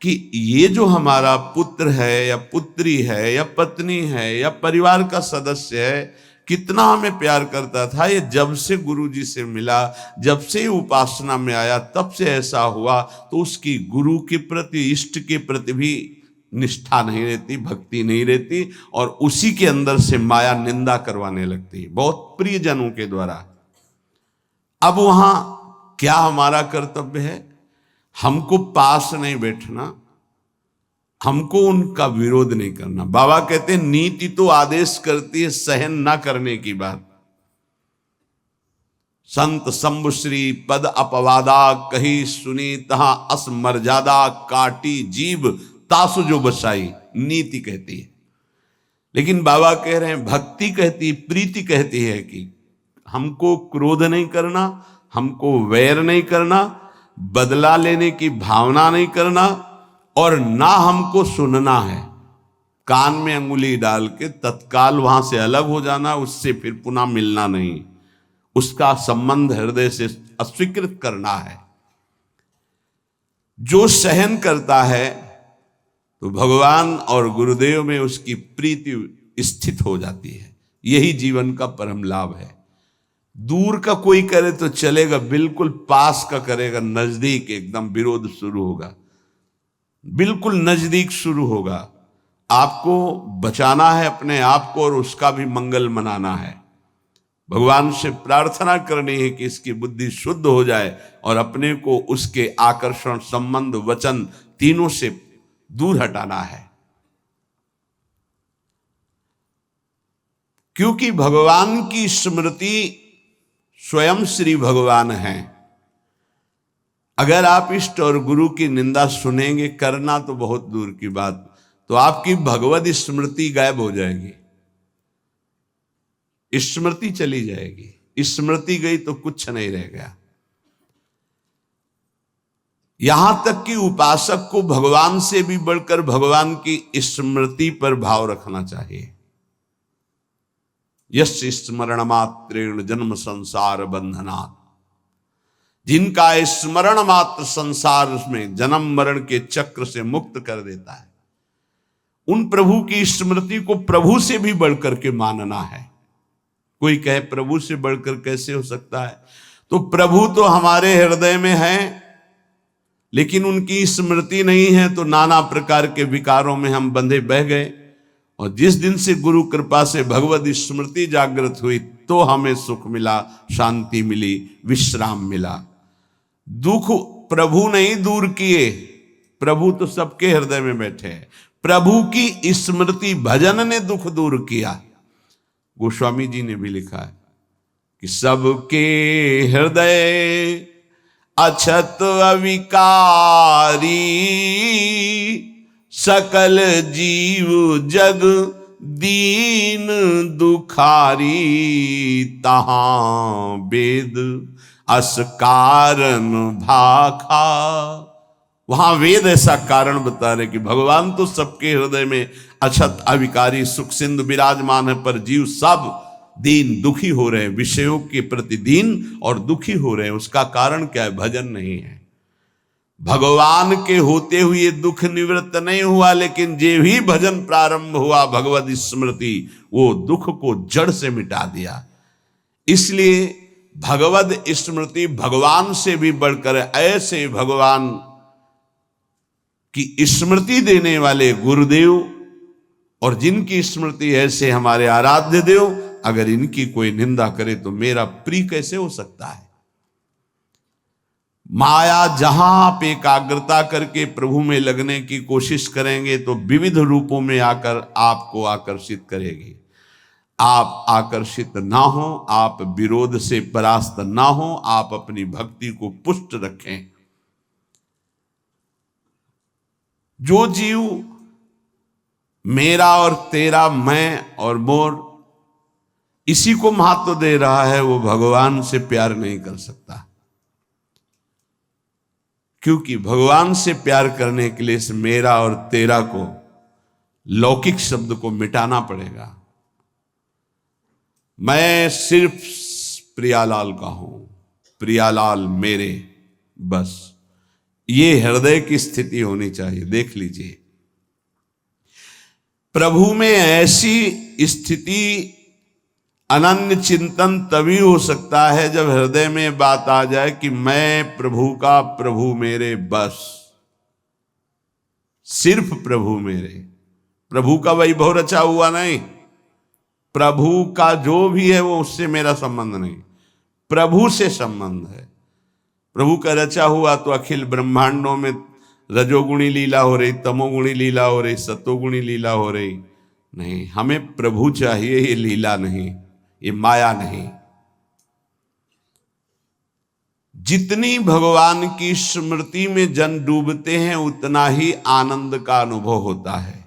कि ये जो हमारा पुत्र है या पुत्री है या पत्नी है या परिवार का सदस्य है, कितना हमें प्यार करता था, ये जब से गुरु जी से मिला, जब से उपासना में आया, तब से ऐसा हुआ, तो उसकी गुरु के प्रति, इष्ट के प्रति भी निष्ठा नहीं रहती, भक्ति नहीं रहती, और उसी के अंदर से माया निंदा करवाने लगती है, बहुत प्रियजनों के द्वारा। अब वहां क्या हमारा कर्तव्य है? हमको पास नहीं बैठना, हमको उनका विरोध नहीं करना। बाबा कहते हैं नीति तो आदेश करती है सहन ना करने की बात। संत शंभुश्री पद अपवादा कही सुनी तहां अस मर्यादा काटी जीव तासु जो बसाई, नीति कहती है। लेकिन बाबा कह रहे हैं भक्ति कहती, प्रीति कहती है कि हमको क्रोध नहीं करना, हमको वैर नहीं करना, बदला लेने की भावना नहीं करना, और ना हमको सुनना है। कान में अंगुली डाल के तत्काल वहां से अलग हो जाना, उससे फिर पुनः मिलना नहीं, उसका संबंध हृदय से अस्वीकृत करना है। जो सहन करता है तो भगवान और गुरुदेव में उसकी प्रीति स्थित हो जाती है। यही जीवन का परम लाभ है। दूर का कोई करे तो चलेगा, बिल्कुल पास का करेगा, नजदीक एकदम विरोध शुरू होगा, बिल्कुल नजदीक शुरू होगा। आपको बचाना है अपने आप को और उसका भी मंगल मनाना है। भगवान से प्रार्थना करनी है कि इसकी बुद्धि शुद्ध हो जाए और अपने को उसके आकर्षण, संबंध, वचन तीनों से दूर हटाना है। क्योंकि भगवान की स्मृति स्वयं श्री भगवान है। अगर आप इष्ट और गुरु की निंदा सुनेंगे, करना तो बहुत दूर की बात, तो आपकी भगवत स्मृति गायब हो जाएगी, स्मृति चली जाएगी। स्मृति गई तो कुछ नहीं रह गया। यहां तक कि उपासक को भगवान से भी बढ़कर भगवान की स्मृति पर भाव रखना चाहिए। यस्य स्मरण मात्रेण जन्म संसार बंधनात्, जिनका स्मरण मात्र संसार में जन्म मरण के चक्र से मुक्त कर देता है, उन प्रभु की स्मृति को प्रभु से भी बढ़कर के मानना है। कोई कहे प्रभु से बढ़कर कैसे हो सकता है? तो प्रभु तो हमारे हृदय में है, लेकिन उनकी स्मृति नहीं है, तो नाना प्रकार के विकारों में हम बंधे बह गए। और जिस दिन से गुरु कृपा से भगवत स्मृति जागृत हुई तो हमें सुख मिला, शांति मिली, विश्राम मिला। दुख प्रभु नहीं दूर किए, प्रभु तो सबके हृदय में बैठे हैं। प्रभु की स्मृति भजन ने दुख दूर किया। गोस्वामी जी ने भी लिखा है कि सबके हृदय अछत अविकारी, सकल जीव जग दीन दुखारी, तहां वेद अस कारण भाखा। वहां वेद ऐसा कारण बता रहे कि भगवान तो सबके हृदय में अछत अविकारी सुख सिंधु विराजमान है, पर जीव सब दीन दुखी हो रहे हैं, विषयों के प्रति दीन और दुखी हो रहे हैं। उसका कारण क्या है? भजन नहीं है। भगवान के होते हुए दुख निवृत्त नहीं हुआ, लेकिन जे भी भजन प्रारंभ हुआ भगवत स्मृति, वो दुख को जड़ से मिटा दिया। इसलिए भगवत स्मृति भगवान से भी बढ़कर, ऐसे भगवान की स्मृति देने वाले गुरुदेव और जिनकी स्मृति ऐसे हमारे आराध्य देव, अगर इनकी कोई निंदा करे तो मेरा प्रिय कैसे हो सकता है? माया जहां आप एकाग्रता करके प्रभु में लगने की कोशिश करेंगे तो विविध रूपों में आकर आपको आकर्षित करेगी। आप आकर्षित ना हो, आप विरोध से परास्त ना हो, आप अपनी भक्ति को पुष्ट रखें। जो जीव मेरा और तेरा, मैं और मोर, इसी को महत्व दे रहा है, वो भगवान से प्यार नहीं कर सकता। क्योंकि भगवान से प्यार करने के लिए इस मेरा और तेरा को, लौकिक शब्द को मिटाना पड़ेगा। मैं सिर्फ प्रियालाल का हूं, प्रियालाल मेरे, बस ये हृदय की स्थिति होनी चाहिए। देख लीजिए, प्रभु में ऐसी स्थिति, अनन्य चिंतन तभी हो सकता है जब हृदय में बात आ जाए कि मैं प्रभु का, प्रभु मेरे, बस सिर्फ प्रभु मेरे। प्रभु का वैभव रचा हुआ नहीं, प्रभु का जो भी है वो उससे मेरा संबंध नहीं, प्रभु से संबंध है। प्रभु का रचा हुआ तो अखिल ब्रह्मांडों में रजोगुणी लीला हो रही, तमोगुणी लीला हो रही, सतोगुणी लीला हो रही नहीं। हमें प्रभु चाहिए, ये लीला नहीं, ये माया नहीं। जितनी भगवान की स्मृति में जन डूबते हैं उतना ही आनंद का अनुभव होता है।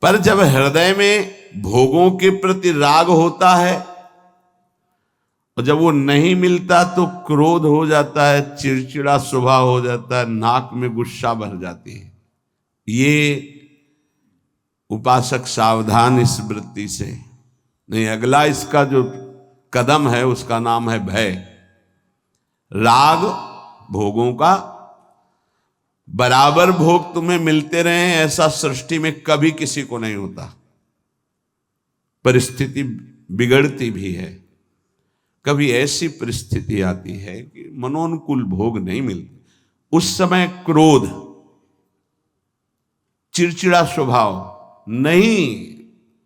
पर जब हृदय में भोगों के प्रति राग होता है और जब वो नहीं मिलता तो क्रोध हो जाता है, चिड़चिड़ा स्वभाव हो जाता है, नाक में गुस्सा भर जाती है। ये उपासक सावधान इस वृत्ति से नहीं। अगला इसका जो कदम है उसका नाम है भय। राग भोगों का, बराबर भोग तुम्हें मिलते रहे ऐसा सृष्टि में कभी किसी को नहीं होता। परिस्थिति बिगड़ती भी है, कभी ऐसी परिस्थिति आती है कि मनोनुकूल भोग नहीं मिलते, उस समय क्रोध, चिड़चिड़ा स्वभाव, नहीं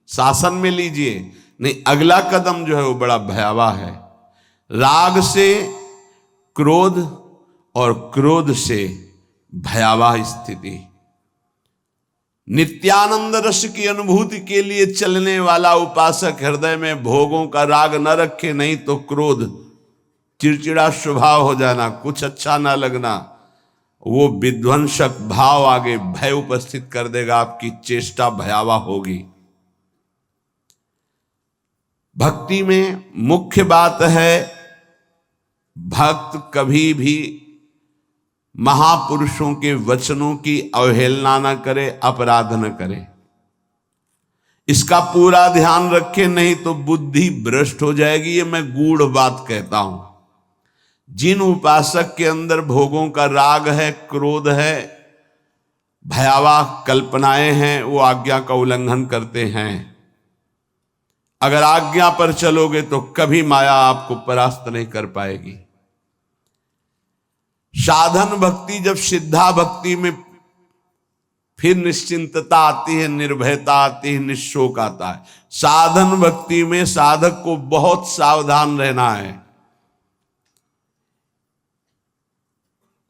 शासन में लीजिए, नहीं अगला कदम जो है वो बड़ा भयावह है। राग से क्रोध और क्रोध से भयावह स्थिति। नित्यानंद रस की अनुभूति के लिए चलने वाला उपासक हृदय में भोगों का राग न रखे, नहीं तो क्रोध, चिड़चिड़ा स्वभाव हो जाना, कुछ अच्छा ना लगना, वो विध्वंसक भाव आगे भय उपस्थित कर देगा, आपकी चेष्टा भयावह होगी। भक्ति में मुख्य बात है, भक्त कभी भी महापुरुषों के वचनों की अवहेलना न करे, अपराध न करे, इसका पूरा ध्यान रखे, नहीं तो बुद्धि भ्रष्ट हो जाएगी। ये मैं गूढ़ बात कहता हूं। जिन उपासक के अंदर भोगों का राग है, क्रोध है, भयावह कल्पनाएं हैं, वो आज्ञा का उल्लंघन करते हैं। अगर आज्ञा पर चलोगे तो कभी माया आपको परास्त नहीं कर पाएगी। साधन भक्ति, जब सिद्धा भक्ति में फिर निश्चिंतता आती है, निर्भयता आती है, निशोक आता है। साधन भक्ति में साधक को बहुत सावधान रहना है।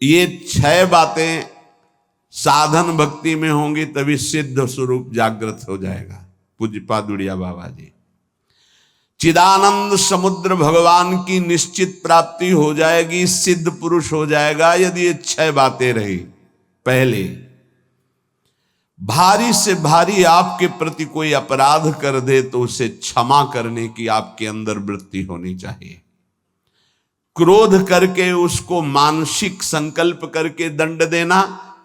ये 6 बातें साधन भक्ति में होंगी तभी सिद्ध स्वरूप जागृत हो जाएगा। पूज्यपाद दुड़िया बाबा जी, चिदानंद समुद्र भगवान की निश्चित प्राप्ति हो जाएगी, सिद्ध पुरुष हो जाएगा यदि ये 6 बातें रही। पहले भारी से भारी आपके प्रति कोई अपराध कर दे तो उसे क्षमा करने की आपके अंदर वृत्ति होनी चाहिए। क्रोध करके उसको मानसिक संकल्प करके दंड देना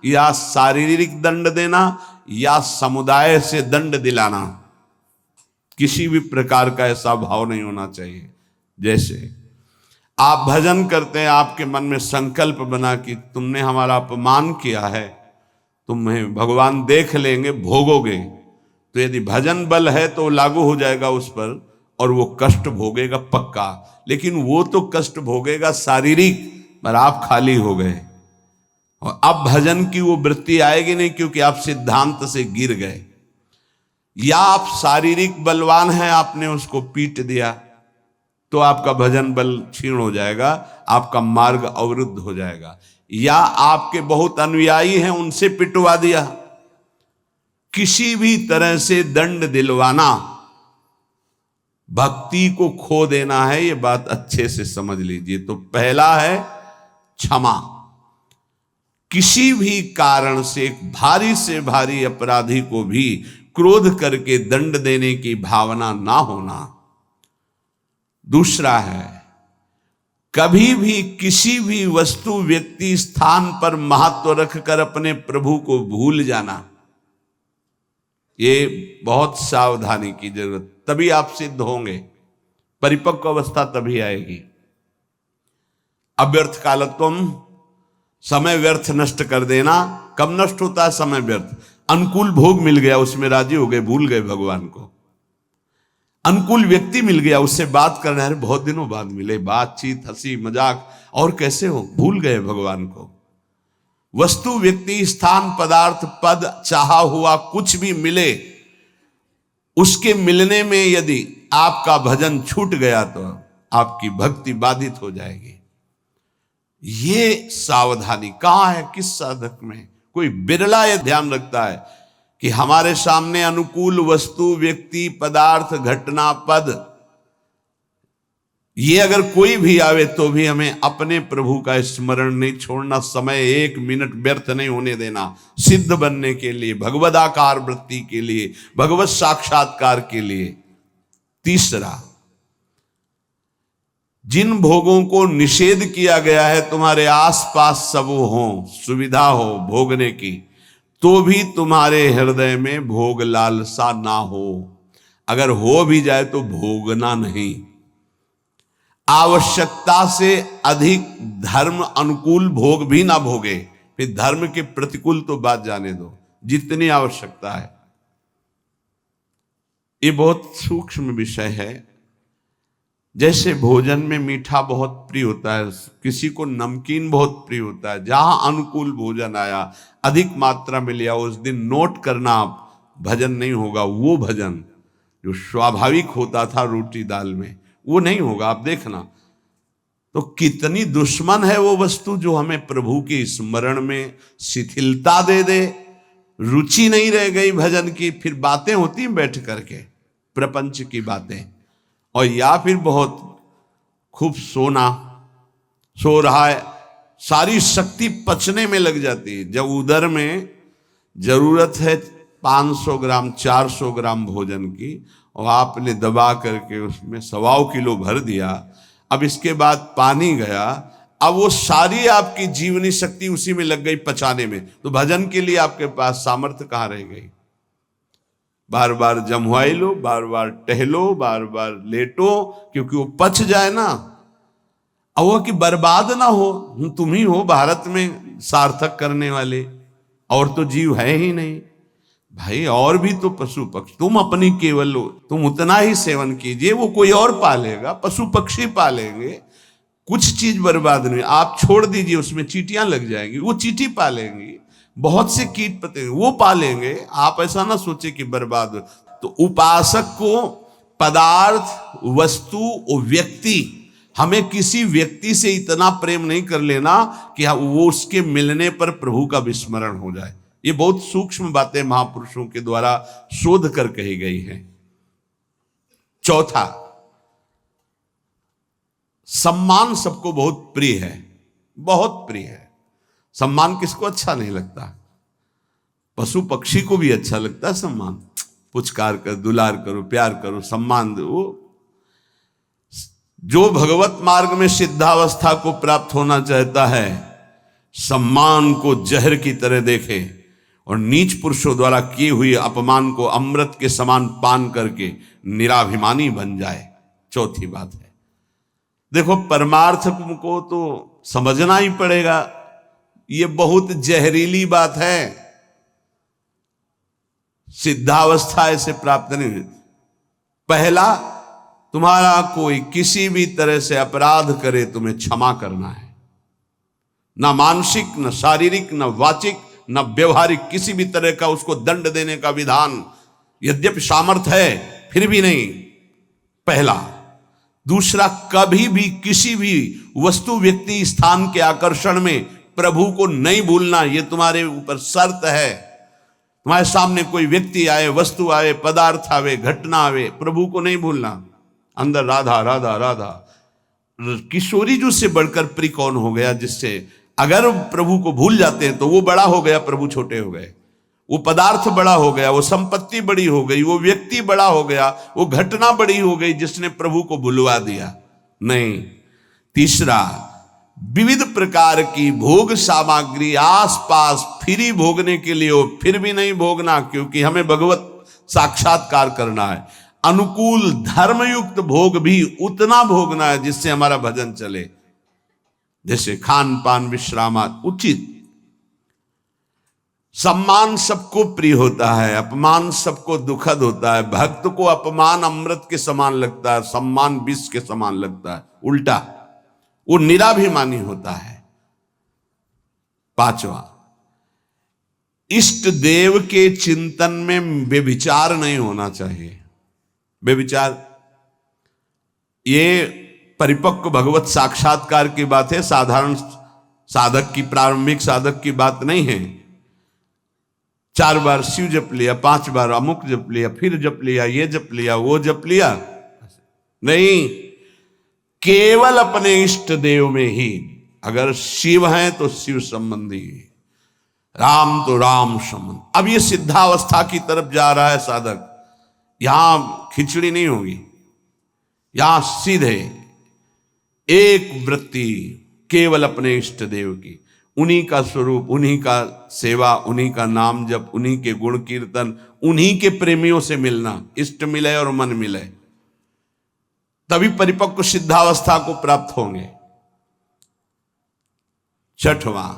या शारीरिक दंड देना या समुदाय से दंड दिलाना, किसी भी प्रकार का ऐसा भाव नहीं होना चाहिए। जैसे आप भजन करते हैं, आपके मन में संकल्प बना कि तुमने हमारा अपमान किया है, तुम्हें भगवान देख लेंगे, भोगोगे, तो यदि भजन बल है तो लागू हो जाएगा उस पर और वो कष्ट भोगेगा पक्का। लेकिन वो तो कष्ट भोगेगा शारीरिक, पर आप खाली हो गए और अब भजन की वो वृत्ति आएगी नहीं, क्योंकि आप सिद्धांत से गिर गए। या आप शारीरिक बलवान हैं, आपने उसको पीट दिया तो आपका भजन बल क्षीण हो जाएगा, आपका मार्ग अवरुद्ध हो जाएगा। या आपके बहुत अनुयायी हैं, उनसे पिटवा दिया। किसी भी तरह से दंड दिलवाना भक्ति को खो देना है, ये बात अच्छे से समझ लीजिए। तो पहला है क्षमा। किसी भी कारण से एक भारी से भारी अपराधी को भी क्रोध करके दंड देने की भावना ना होना। दूसरा है कभी भी किसी भी वस्तु व्यक्ति स्थान पर महत्व रखकर अपने प्रभु को भूल जाना, ये बहुत सावधानी की जरूरत। तभी आप सिद्ध होंगे, परिपक्व अवस्था तभी आएगी। अव्यर्थ कालत्वम, समय व्यर्थ नष्ट कर देना। कब नष्ट होता है समय व्यर्थ? अनुकूल भोग मिल गया, उसमें राजी हो गए, भूल गए भगवान को। अनुकूल व्यक्ति मिल गया, उससे बात करना है, बहुत दिनों बाद मिले, बातचीत, हंसी मजाक, और कैसे हो, भूल गए भगवान को। वस्तु, व्यक्ति, स्थान, पदार्थ, पद, चाहा हुआ कुछ भी मिले, उसके मिलने में यदि आपका भजन छूट गया तो आपकी भक्ति बाधित हो जाएगी। ये सावधानी कहां है, किस साधक में? कोई बिरला यह ध्यान रखता है कि हमारे सामने अनुकूल वस्तु, व्यक्ति, पदार्थ, घटना, पद, ये अगर कोई भी आवे तो भी हमें अपने प्रभु का स्मरण नहीं छोड़ना, समय एक मिनट व्यर्थ नहीं होने देना, सिद्ध बनने के लिए, भगवदाकार वृत्ति के लिए, भगवत साक्षात्कार के लिए। तीसरा, जिन भोगों को निषेध किया गया है, तुम्हारे आसपास सब हो, सुविधा हो भोगने की, तो भी तुम्हारे हृदय में भोग लालसा ना हो। अगर हो भी जाए तो भोगना नहीं। आवश्यकता से अधिक धर्म अनुकूल भोग भी ना भोगे, फिर धर्म के प्रतिकूल तो बात जाने दो, जितनी आवश्यकता है। ये बहुत सूक्ष्म विषय है। जैसे भोजन में मीठा बहुत प्रिय होता है, किसी को नमकीन बहुत प्रिय होता है, जहां अनुकूल भोजन आया, अधिक मात्रा में लिया, उस दिन नोट करना, आप भजन नहीं होगा। वो भजन जो स्वाभाविक होता था रोटी दाल में, वो नहीं होगा, आप देखना। तो कितनी दुश्मन है वो वस्तु जो हमें प्रभु के स्मरण में शिथिलता दे दे। रुचि नहीं रह गई भजन की, फिर बातें होती बैठ करके, प्रपंच की बातें, और या फिर बहुत खूब सोना, सो रहा है, सारी शक्ति पचने में लग जाती है। जब उदर में जरूरत है 500 ग्राम 400 ग्राम भोजन की, और आपने दबा करके उसमें 1.25 किलो भर दिया, अब इसके बाद पानी गया, अब वो सारी आपकी जीवनी शक्ति उसी में लग गई पचाने में, तो भजन के लिए आपके पास सामर्थ्य कहाँ रह गई? बार बार जमवाई लो, बार बार टहलो, बार बार लेटो, क्योंकि वो पच जाए ना, और वो कि बर्बाद ना हो। तुम ही हो भारत में सार्थक करने वाले, और तो जीव है ही नहीं भाई, और भी तो पशु पक्षी, तुम अपनी केवल तुम उतना ही सेवन कीजिए, वो कोई और पालेगा, पशु पक्षी पालेंगे, कुछ चीज बर्बाद नहीं। आप छोड़ दीजिए, उसमें चींटियां लग जाएंगी, वो चींटी पालेंगी, बहुत से कीट पतंगे वो पालेंगे, आप ऐसा ना सोचे कि बर्बाद हो। तो उपासक को पदार्थ, वस्तु और व्यक्ति, हमें किसी व्यक्ति से इतना प्रेम नहीं कर लेना कि वो उसके मिलने पर प्रभु का विस्मरण हो जाए। ये बहुत सूक्ष्म बातें महापुरुषों के द्वारा शोध कर कही गई हैं। चौथा, सम्मान सबको बहुत प्रिय है, बहुत प्रिय है। सम्मान किसको अच्छा नहीं लगता? पशु पक्षी को भी अच्छा लगता है सम्मान, पुचकार कर, दुलार करो, प्यार करो, सम्मान दो। जो भगवत मार्ग में सिद्धावस्था को प्राप्त होना चाहता है, सम्मान को जहर की तरह देखे और नीच पुरुषों द्वारा किए हुए अपमान को अमृत के समान पान करके निराभिमानी बन जाए। चौथी बात है, देखो परमार्थ को तो समझना ही पड़ेगा, ये बहुत जहरीली बात है। सिद्धावस्था ऐसे प्राप्त नहीं हुई। पहला, तुम्हारा कोई किसी भी तरह से अपराध करे, तुम्हें क्षमा करना है। ना मानसिक, न शारीरिक, न वाचिक, न व्यवहारिक किसी भी तरह का उसको दंड देने का विधान यद्यपि सामर्थ्य है फिर भी नहीं, पहला। दूसरा, कभी भी किसी भी वस्तु, व्यक्ति, स्थान के आकर्षण में प्रभु को नहीं भूलना, यह तुम्हारे ऊपर शर्त है। तुम्हारे सामने कोई व्यक्ति आए, वस्तु आए, पदार्थ आवे, घटना आवे, प्रभु को नहीं भूलना। अंदर राधा राधा राधा, किशोरी जी से बढ़कर प्रिय कौन हो गया, जिससे अगर प्रभु को भूल जाते हैं तो वो बड़ा हो गया, प्रभु छोटे हो गए। वो पदार्थ बड़ा हो गया, वो संपत्ति बड़ी हो गई, वो व्यक्ति बड़ा हो गया, वो घटना बड़ी हो गई जिसने प्रभु को भुलवा दिया। नहीं। तीसरा, विविध प्रकार की भोग सामग्री आसपास फ्री भोगने के लिए हो, फिर भी नहीं भोगना, क्योंकि हमें भगवत साक्षात्कार करना है। अनुकूल धर्मयुक्त भोग भी उतना भोगना है जिससे हमारा भजन चले, जैसे खान पान, विश्राम उचित। सम्मान सबको प्रिय होता है, अपमान सबको दुखद होता है। भक्त को अपमान अमृत के समान लगता है, सम्मान विष के समान लगता है, उल्टा, वो निराभिमानी होता है। पांचवा, इष्ट देव के चिंतन में व्यभिचार नहीं होना चाहिए। व्यभिचार ये परिपक्व भगवत साक्षात्कार की बात है, साधारण साधक की, प्रारंभिक साधक की बात नहीं है। 4 बार शिव जप लिया, 5 बार अमुक जप लिया, फिर जप लिया, ये जप लिया, वो जप लिया, नहीं। केवल अपने इष्ट देव में ही, अगर शिव हैं तो शिव संबंधी, राम तो राम संबंधी। अब ये सिद्धावस्था की तरफ जा रहा है साधक। यहां खिचड़ी नहीं होगी, यहां सीधे एक वृत्ति केवल अपने इष्ट देव की, उन्हीं का स्वरूप, उन्हीं का सेवा, उन्हीं का नाम जप, उन्हीं के गुण कीर्तन, उन्हीं के प्रेमियों से मिलना। इष्ट मिले और मन मिले, तभी परिपक्व सिद्धावस्था को प्राप्त होंगे। छठवां,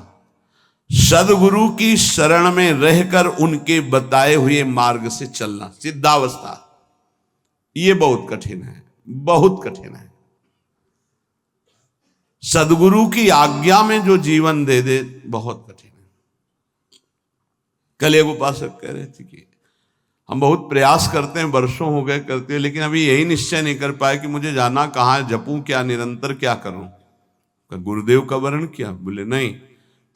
सदगुरु की शरण में रहकर उनके बताए हुए मार्ग से चलना। सिद्धावस्था ये बहुत कठिन है, बहुत कठिन है। सदगुरु की आज्ञा में जो जीवन दे दे, बहुत कठिन है। कल एक उपासक कह रहे थे कि हम बहुत प्रयास करते हैं, वर्षों हो गए करते हैं, लेकिन अभी यही निश्चय नहीं कर पाए कि मुझे जाना कहाँ है, जपूं क्या, निरंतर क्या करूं। गुरुदेव का वर्ण किया, बोले नहीं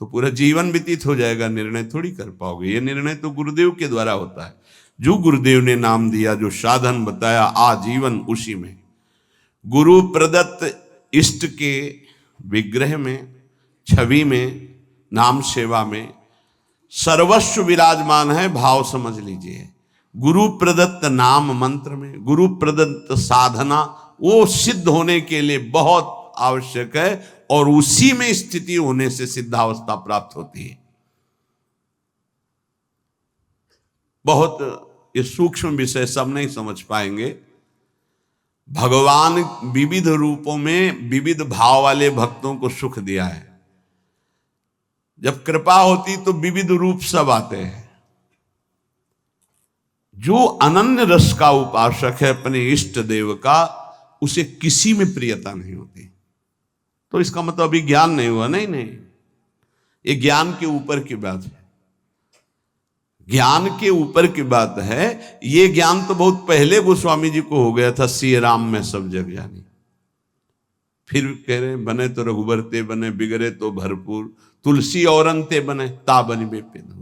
तो पूरा जीवन व्यतीत हो जाएगा, निर्णय थोड़ी कर पाओगे। ये निर्णय तो गुरुदेव के द्वारा होता है। जो गुरुदेव ने नाम दिया, जो साधन बताया, आजीवन उसी में। गुरु प्रदत्त इष्ट के विग्रह में, छवि में, नाम सेवा में सर्वस्व विराजमान है, भाव समझ लीजिए। गुरु प्रदत्त नाम मंत्र में, गुरु प्रदत्त साधना, वो सिद्ध होने के लिए बहुत आवश्यक है, और उसी में स्थिति होने से सिद्धावस्था प्राप्त होती है। बहुत ये सूक्ष्म विषय सब नहीं समझ पाएंगे। भगवान विविध रूपों में विविध भाव वाले भक्तों को सुख दिया है। जब कृपा होती तो विविध रूप सब आते हैं। जो अनन्य रस का उपासक है अपने इष्ट देव का, उसे किसी में प्रियता नहीं होती। तो इसका मतलब अभी ज्ञान नहीं हुआ, नहीं नहीं, ये ज्ञान के ऊपर की बात है। ज्ञान के ऊपर की बात है। ये ज्ञान तो बहुत पहले गोस्वामी जी को हो गया था, सिय राम में सब जग जानी। फिर कह रहे बने तो रघुबर ते बने, बिगड़े तो भरपूर, तुलसी औरन ते बने, ता बनी बेपेद।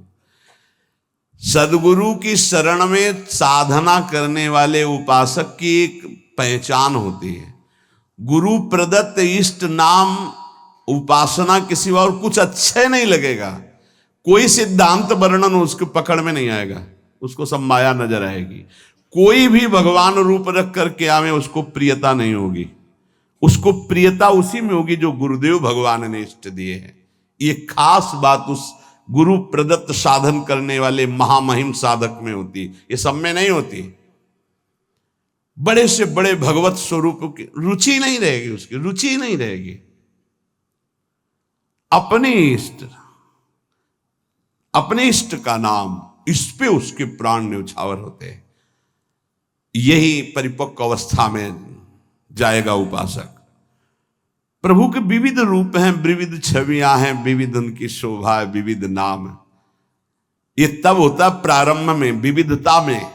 सदगुरु की शरण में साधना करने वाले उपासक की एक पहचान होती है। गुरु प्रदत्त इष्ट नाम उपासना के सिवा और कुछ अच्छे नहीं लगेगा। कोई सिद्धांत वर्णन उसके पकड़ में नहीं आएगा, उसको सब माया नजर आएगी। कोई भी भगवान रूप रख करके आवे, उसको प्रियता नहीं होगी। उसको प्रियता उसी में होगी जो गुरुदेव भगवान ने इष्ट दिए हैं। ये खास बात उस गुरु प्रदत्त साधन करने वाले महामहिम साधक में होती, ये सब में नहीं होती। बड़े से बड़े भगवत स्वरूप की रुचि नहीं रहेगी, उसकी रुचि नहीं रहेगी। अपने इष्ट का नाम, इस पे उसके प्राण न्यौछावर होते हैं। यही परिपक्व अवस्था में जाएगा उपासक। प्रभु के विविध रूप हैं, विविध छवियां हैं, विविध उनकी शोभा है, विविध नाम है। ये तब होता प्रारंभ में, विविधता में।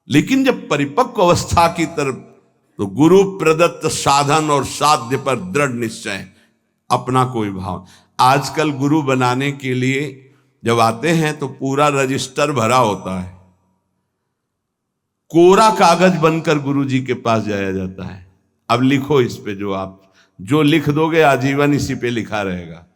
लेकिन जब परिपक्व अवस्था की तरफ, तो गुरु प्रदत्त साधन और साध्य पर दृढ़ निश्चय, अपना कोई भाव। आजकल गुरु बनाने के लिए जब आते हैं तो पूरा रजिस्टर भरा होता है, कोरा कागज बनकर गुरु जी के पास जाया जाता है। अब लिखो इस पे, जो लिख दोगे आजीवन इसी पे लिखा रहेगा।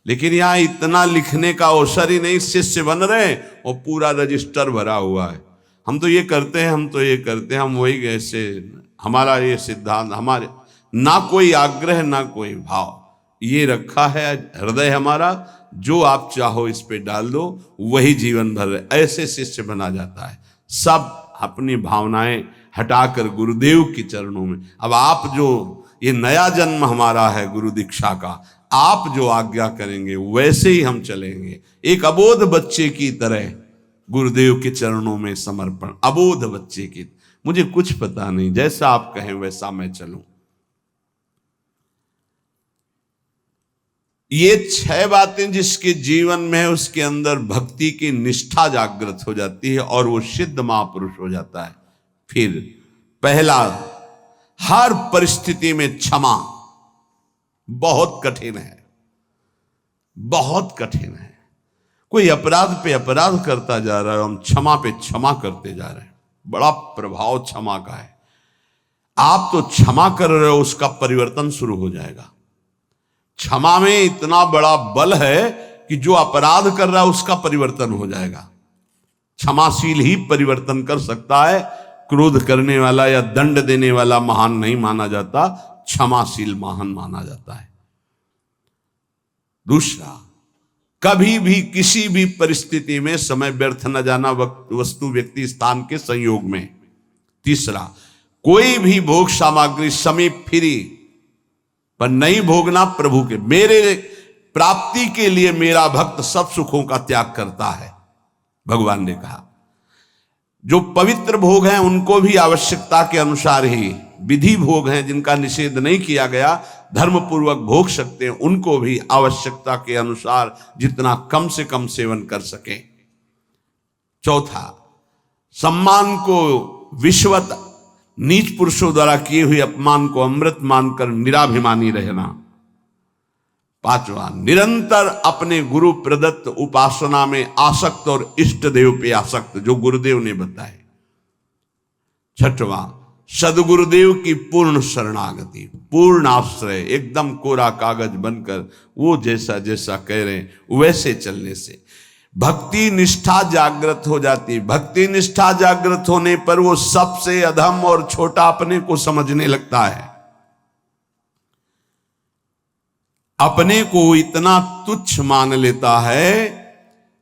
लेकिन यहां इतना लिखने का अवसर ही नहीं, शिष्य बन रहे और पूरा रजिस्टर भरा हुआ है। हम तो ये करते हैं, हम तो ये करते हैं, हम वही ऐसे, हमारा ये सिद्धांत, हमारे ना कोई आग्रह ना कोई भाव, ये रखा है हृदय हमारा, जो आप चाहो इस पे डाल दो, वही जीवन भर। ऐसे शिष्य बना जाता है। सब अपनी भावनाएं हटाकर गुरुदेव के चरणों में। अब आप जो, ये नया जन्म हमारा है गुरु दीक्षा का, आप जो आज्ञा करेंगे वैसे ही हम चलेंगे। एक अबोध बच्चे की तरह गुरुदेव के चरणों में समर्पण। अबोध बच्चे की, मुझे कुछ पता नहीं, जैसा आप कहें वैसा मैं चलूं। ये 6 बातें जिसके जीवन में है, उसके अंदर भक्ति की निष्ठा जागृत हो जाती है और वो सिद्ध महापुरुष हो जाता है। फिर पहला, हर परिस्थिति में क्षमा। बहुत कठिन है, बहुत कठिन है। कोई अपराध पे अपराध करता जा रहा है, हम क्षमा पे क्षमा करते जा रहे हैं। बड़ा प्रभाव क्षमा का है। आप तो क्षमा कर रहे हो, उसका परिवर्तन शुरू हो जाएगा। क्षमा में इतना बड़ा बल है कि जो अपराध कर रहा है उसका परिवर्तन हो जाएगा। क्षमाशील ही परिवर्तन कर सकता है। क्रोध करने वाला या दंड देने वाला महान नहीं माना जाता, क्षमाशील महान माना जाता है। दूसरा, कभी भी किसी भी परिस्थिति में समय व्यर्थ न जाना, वस्तु व्यक्ति स्थान के संयोग में। तीसरा, कोई भी भोग सामग्री समीप फिरी पर नहीं भोगना प्रभु के। मेरे प्राप्ति के लिए मेरा भक्त सब सुखों का त्याग करता है, भगवान ने कहा। जो पवित्र भोग हैं उनको भी आवश्यकता के अनुसार ही, विधि भोग हैं जिनका निषेध नहीं किया गया, धर्म पूर्वक भोग सकते हैं, उनको भी आवश्यकता के अनुसार जितना कम से कम सेवन कर सके। चौथा, सम्मान को विश्वत नीच पुरुषों द्वारा किए हुए अपमान को अमृत मानकर निराभिमानी रहना। पांचवा, निरंतर अपने गुरु प्रदत्त उपासना में आसक्त और इष्ट देव पे आसक्त, जो गुरुदेव ने बताए। छठवां, सदगुरुदेव की पूर्ण शरणागति, पूर्ण आश्रय, एकदम कोरा कागज बनकर वो जैसा जैसा कह रहे हैं वैसे चलने से भक्ति निष्ठा जागृत हो जाती। भक्ति निष्ठा जागृत होने पर वो सबसे अधम और छोटा अपने को समझने लगता है। अपने को इतना तुच्छ मान लेता है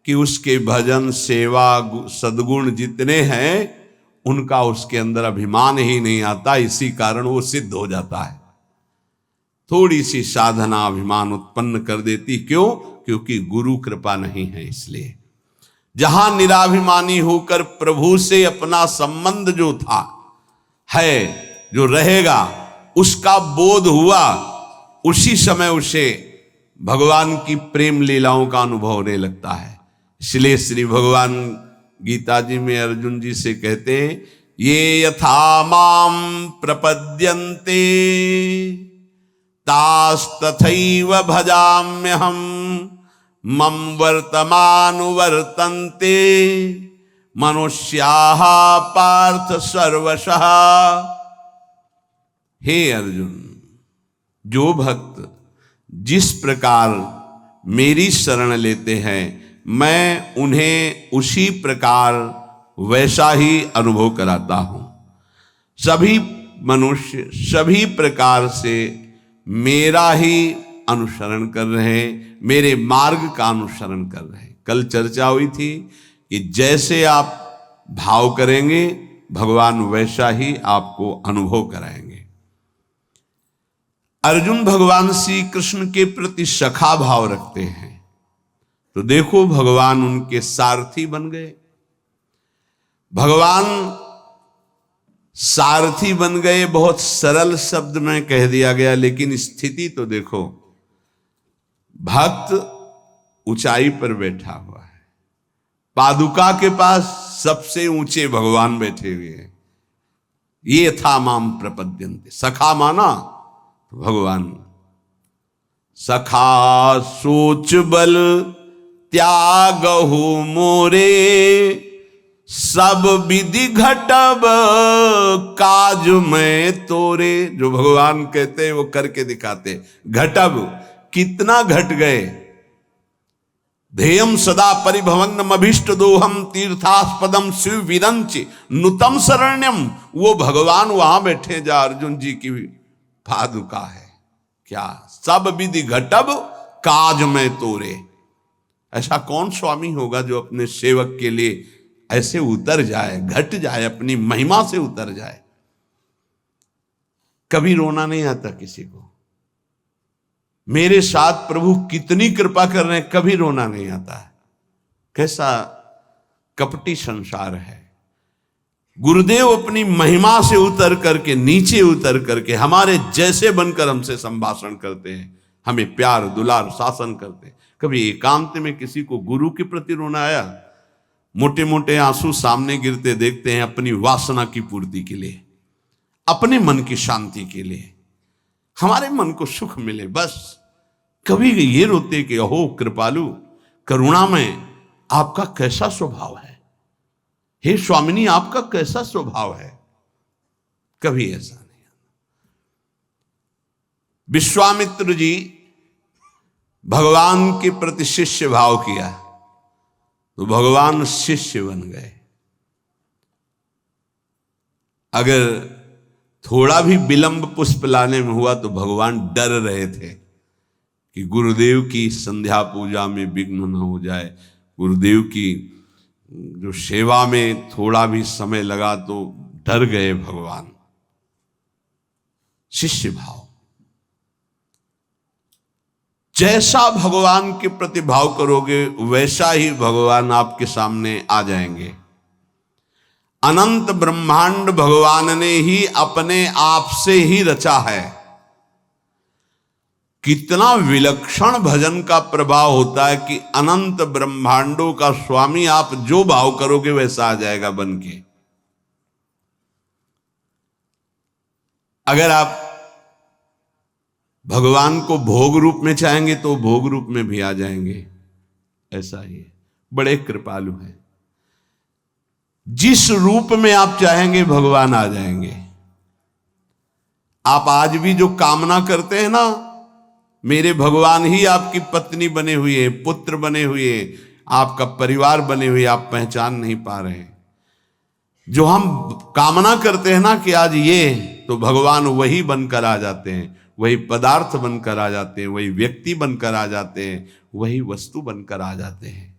कि उसके भजन सेवा सद्गुण जितने हैं उनका उसके अंदर अभिमान ही नहीं आता। इसी कारण वो सिद्ध हो जाता है। थोड़ी सी साधना अभिमान उत्पन्न कर देती। क्यों? क्योंकि गुरु कृपा नहीं है। इसलिए जहां निराभिमानी होकर प्रभु से अपना संबंध जो था है, जो रहेगा, उसका बोध हुआ, उसी समय उसे भगवान की प्रेम लीलाओं का अनुभव होने लगता है। इसलिए श्री भगवान गीता जी में अर्जुन जी से कहते हैं, ये यथा माम प्रपद्यन्ते तास्तथैव भजाम्यहम् मम वर्तमानुवर्तन्ते मनुष्याः पार्थ सर्वशः। हे अर्जुन, जो भक्त जिस प्रकार मेरी शरण लेते हैं मैं उन्हें उसी प्रकार वैसा ही अनुभव कराता हूं। सभी मनुष्य सभी प्रकार से मेरा ही अनुसरण कर रहे हैं, मेरे मार्ग का अनुसरण कर रहे हैं। कल चर्चा हुई थी कि जैसे आप भाव करेंगे भगवान वैसा ही आपको अनुभव कराएंगे। अर्जुन भगवान श्री कृष्ण के प्रति सखा भाव रखते हैं, तो देखो भगवान उनके सारथी बन गए। भगवान सारथी बन गए, बहुत सरल शब्द में कह दिया गया, लेकिन स्थिति तो देखो। भक्त ऊंचाई पर बैठा हुआ है, पादुका के पास सबसे ऊंचे भगवान बैठे हुए हैं। ये था माम प्रपद्यन्ते, सखा माना भगवान। सखा सोच बल त्यागहु मोरे, सब विधि घटब काज में तोरे। जो भगवान कहते हैं वो करके दिखाते। घटब, कितना घट गए। ध्येयम सदा परिभवनम अभिष्ट दोहम तीर्थास्पदम शिव विरंच नुतम शरण्यम। वो भगवान वहां बैठे जा अर्जुन जी की पादुका है। क्या सब विधि घटब काज में तोरे। ऐसा कौन स्वामी होगा जो अपने सेवक के लिए ऐसे उतर जाए, घट जाए, अपनी महिमा से उतर जाए। कभी रोना नहीं आता किसी को। मेरे साथ प्रभु कितनी कृपा कर रहे हैं, कभी रोना नहीं आता है। कैसा कपटी संसार है। गुरुदेव अपनी महिमा से उतर करके, नीचे उतर करके हमारे जैसे बनकर हमसे संभाषण करते हैं, हमें प्यार दुलार शासन करते हैं। कभी एकांत में किसी को गुरु के प्रति रोना आया? मोटे मोटे आंसू सामने गिरते देखते हैं अपनी वासना की पूर्ति के लिए, अपने मन की शांति के लिए, हमारे मन को सुख मिले बस। कभी ये रोते कि अहो कृपालु करुणा में आपका कैसा स्वभाव है, हे स्वामिनी आपका कैसा स्वभाव है। कभी ऐसा नहीं। विश्वामित्र जी भगवान के प्रति शिष्य भाव किया तो भगवान शिष्य बन गए। अगर थोड़ा भी विलंब पुष्प लाने में हुआ तो भगवान डर रहे थे कि गुरुदेव की संध्या पूजा में विघ्न न हो जाए, गुरुदेव की जो सेवा में थोड़ा भी समय लगा तो डर गए भगवान। शिष्य भाव, जैसा भगवान के प्रति भाव करोगे वैसा ही भगवान आपके सामने आ जाएंगे। अनंत ब्रह्मांड भगवान ने ही अपने आप से ही रचा है। कितना विलक्षण भजन का प्रभाव होता है कि अनंत ब्रह्मांडों का स्वामी आप जो भाव करोगे वैसा आ जाएगा बन के। अगर आप भगवान को भोग रूप में चाहेंगे तो भोग रूप में भी आ जाएंगे। ऐसा ही है, बड़े कृपालु हैं। जिस रूप में आप चाहेंगे भगवान आ जाएंगे। आप आज भी जो कामना करते हैं ना, मेरे भगवान ही आपकी पत्नी बने हुए हैं, पुत्र बने हुए हैं, आपका परिवार बने हुए, आप पहचान नहीं पा रहे हैं। जो हम कामना करते हैं ना कि आज ये, तो भगवान वही बनकर आ जाते हैं, वही पदार्थ बनकर आ जाते हैं, वही व्यक्ति बनकर आ जाते हैं, वही वस्तु बनकर आ जाते हैं।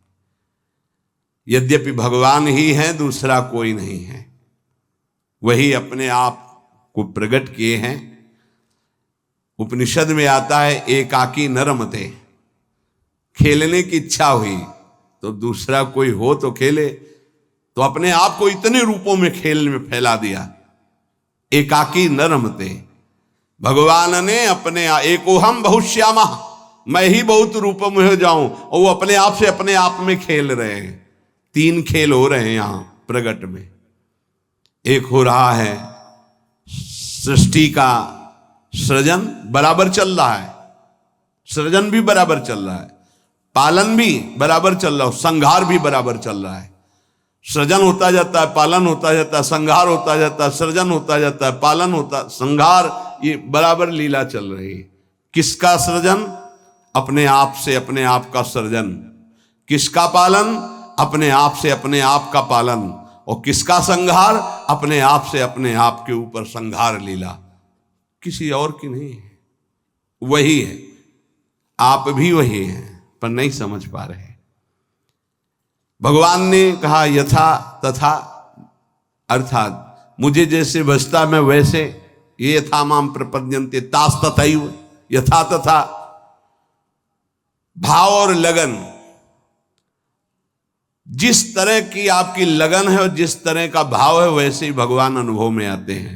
यद्यपि भगवान ही हैं, दूसरा कोई नहीं है। वही अपने आप को प्रकट किए हैं। उपनिषद में आता है एकाकी न रमते। खेलने की इच्छा हुई तो दूसरा कोई हो तो खेले, तो अपने आप को इतने रूपों में खेल में फैला दिया। एकाकी न रमते। भगवान ने अपने एकोहम बहुश्यामा, मैं ही बहुत रूपों में हो जाऊं, और वो अपने आप से अपने आप में खेल रहे हैं। 3 खेल हो रहे हैं यहां प्रगट में। एक हो रहा है सृष्टि का सृजन बराबर चल रहा है, सृजन भी बराबर चल रहा है, पालन भी बराबर चल रहा है, संहार भी बराबर चल रहा है। सृजन होता जाता है, पालन होता जाता है, संहार होता जाता है, सृजन होता जाता है, पालन होता, संहार, ये बराबर लीला चल रही है। किसका सृजन? अपने आप से अपने आप का सृजन। किसका पालन? अपने आप से अपने आप का पालन। और किसका संहार? अपने आप से अपने आप के ऊपर संहार लीला, किसी और की नहीं है, वही है। आप भी वही हैं, पर नहीं समझ पा रहे। भगवान ने कहा यथा तथा, अर्थात मुझे जैसे बसता मैं वैसे, ये यथा माम प्रपद्यन्ते तास तथैव, यथा तथा। भाव और लगन, जिस तरह की आपकी लगन है और जिस तरह का भाव है वैसे ही भगवान अनुभव में आते हैं।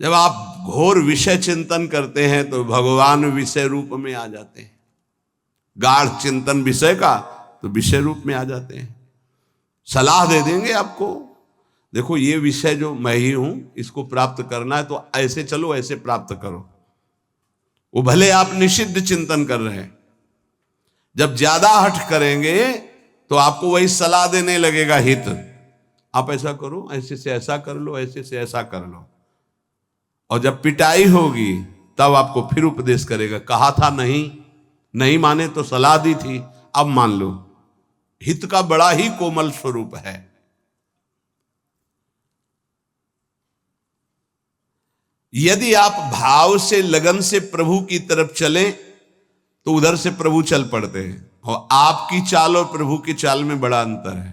जब आप घोर विषय चिंतन करते हैं तो भगवान विषय रूप में आ जाते हैं। गाढ़ चिंतन विषय का तो विषय रूप में आ जाते हैं, सलाह दे देंगे आपको, देखो ये विषय जो मैं ही हूं इसको प्राप्त करना है तो ऐसे चलो, ऐसे प्राप्त करो। वो भले आप निषिद्ध चिंतन कर रहे हैं, जब ज्यादा हठ करेंगे तो आपको वही सलाह देने लगेगा हित, आप ऐसा करो, ऐसे से ऐसा कर लो, ऐसे से ऐसा कर लो। और जब पिटाई होगी तब आपको फिर उपदेश करेगा, कहा था नहीं, नहीं माने तो सलाह दी थी, अब मान लो। हित का बड़ा ही कोमल स्वरूप है। यदि आप भाव से लगन से प्रभु की तरफ चले तो उधर से प्रभु चल पड़ते हैं, और आपकी चाल और प्रभु की चाल में बड़ा अंतर है।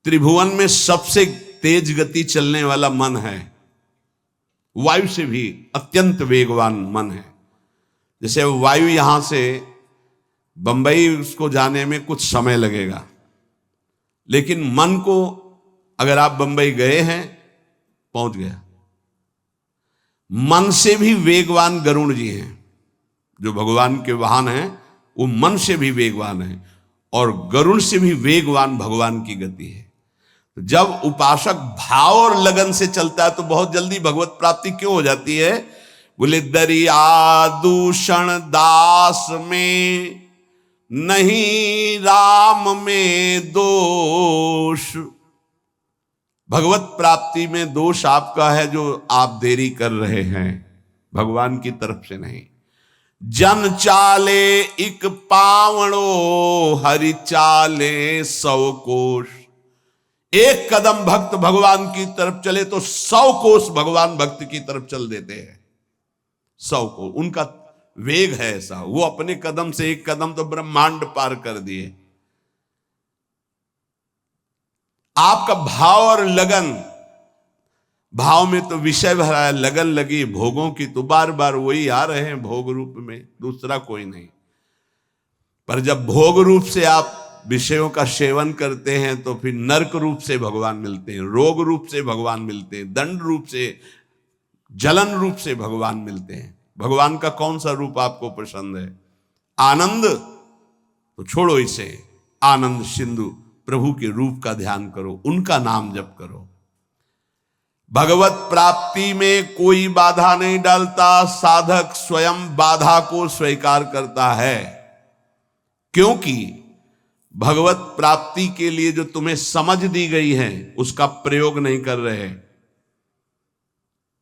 त्रिभुवन में सबसे तेज गति चलने वाला मन है, वायु से भी अत्यंत वेगवान मन है। जैसे वायु यहां से बंबई उसको जाने में कुछ समय लगेगा, लेकिन मन को अगर आप बंबई गए हैं पहुंच गया। मन से भी वेगवान गरुड़ जी हैं, जो भगवान के वाहन हैं, वो मन से भी वेगवान हैं, और गरुड़ से भी वेगवान भगवान की गति है। तो जब उपासक भाव और लगन से चलता है तो बहुत जल्दी भगवत प्राप्ति क्यों हो जाती है? बोले दरिया दूषण दास में नहीं राम में दोष। भगवत प्राप्ति में दोष आपका है जो आप देरी कर रहे हैं, भगवान की तरफ से नहीं। जन चाले इक पावणो हरि चाले 100 कोश। एक कदम भक्त भगवान की तरफ चले तो 100 कोस भगवान भक्त की तरफ चल देते हैं। 100 कोस उनका वेग है ऐसा, वो अपने कदम से एक कदम तो ब्रह्मांड पार कर दिए। आपका भाव और लगन, भाव में तो विषय भरा है, लगन लगी भोगों की तो बार बार वही आ रहे हैं भोग रूप में, दूसरा कोई नहीं। पर जब भोग रूप से आप विषयों का सेवन करते हैं तो फिर नरक रूप से भगवान मिलते हैं, रोग रूप से भगवान मिलते हैं, दंड रूप से, जलन रूप से भगवान मिलते हैं। भगवान का कौन सा रूप आपको पसंद है? आनंद तो छोड़ो इसे, आनंद सिंधु प्रभु के रूप का ध्यान करो, उनका नाम जप करो। भगवत प्राप्ति में कोई बाधा नहीं डालता, साधक स्वयं बाधा को स्वीकार करता है। क्योंकि भगवत प्राप्ति के लिए जो तुम्हें समझ दी गई है उसका प्रयोग नहीं कर रहे।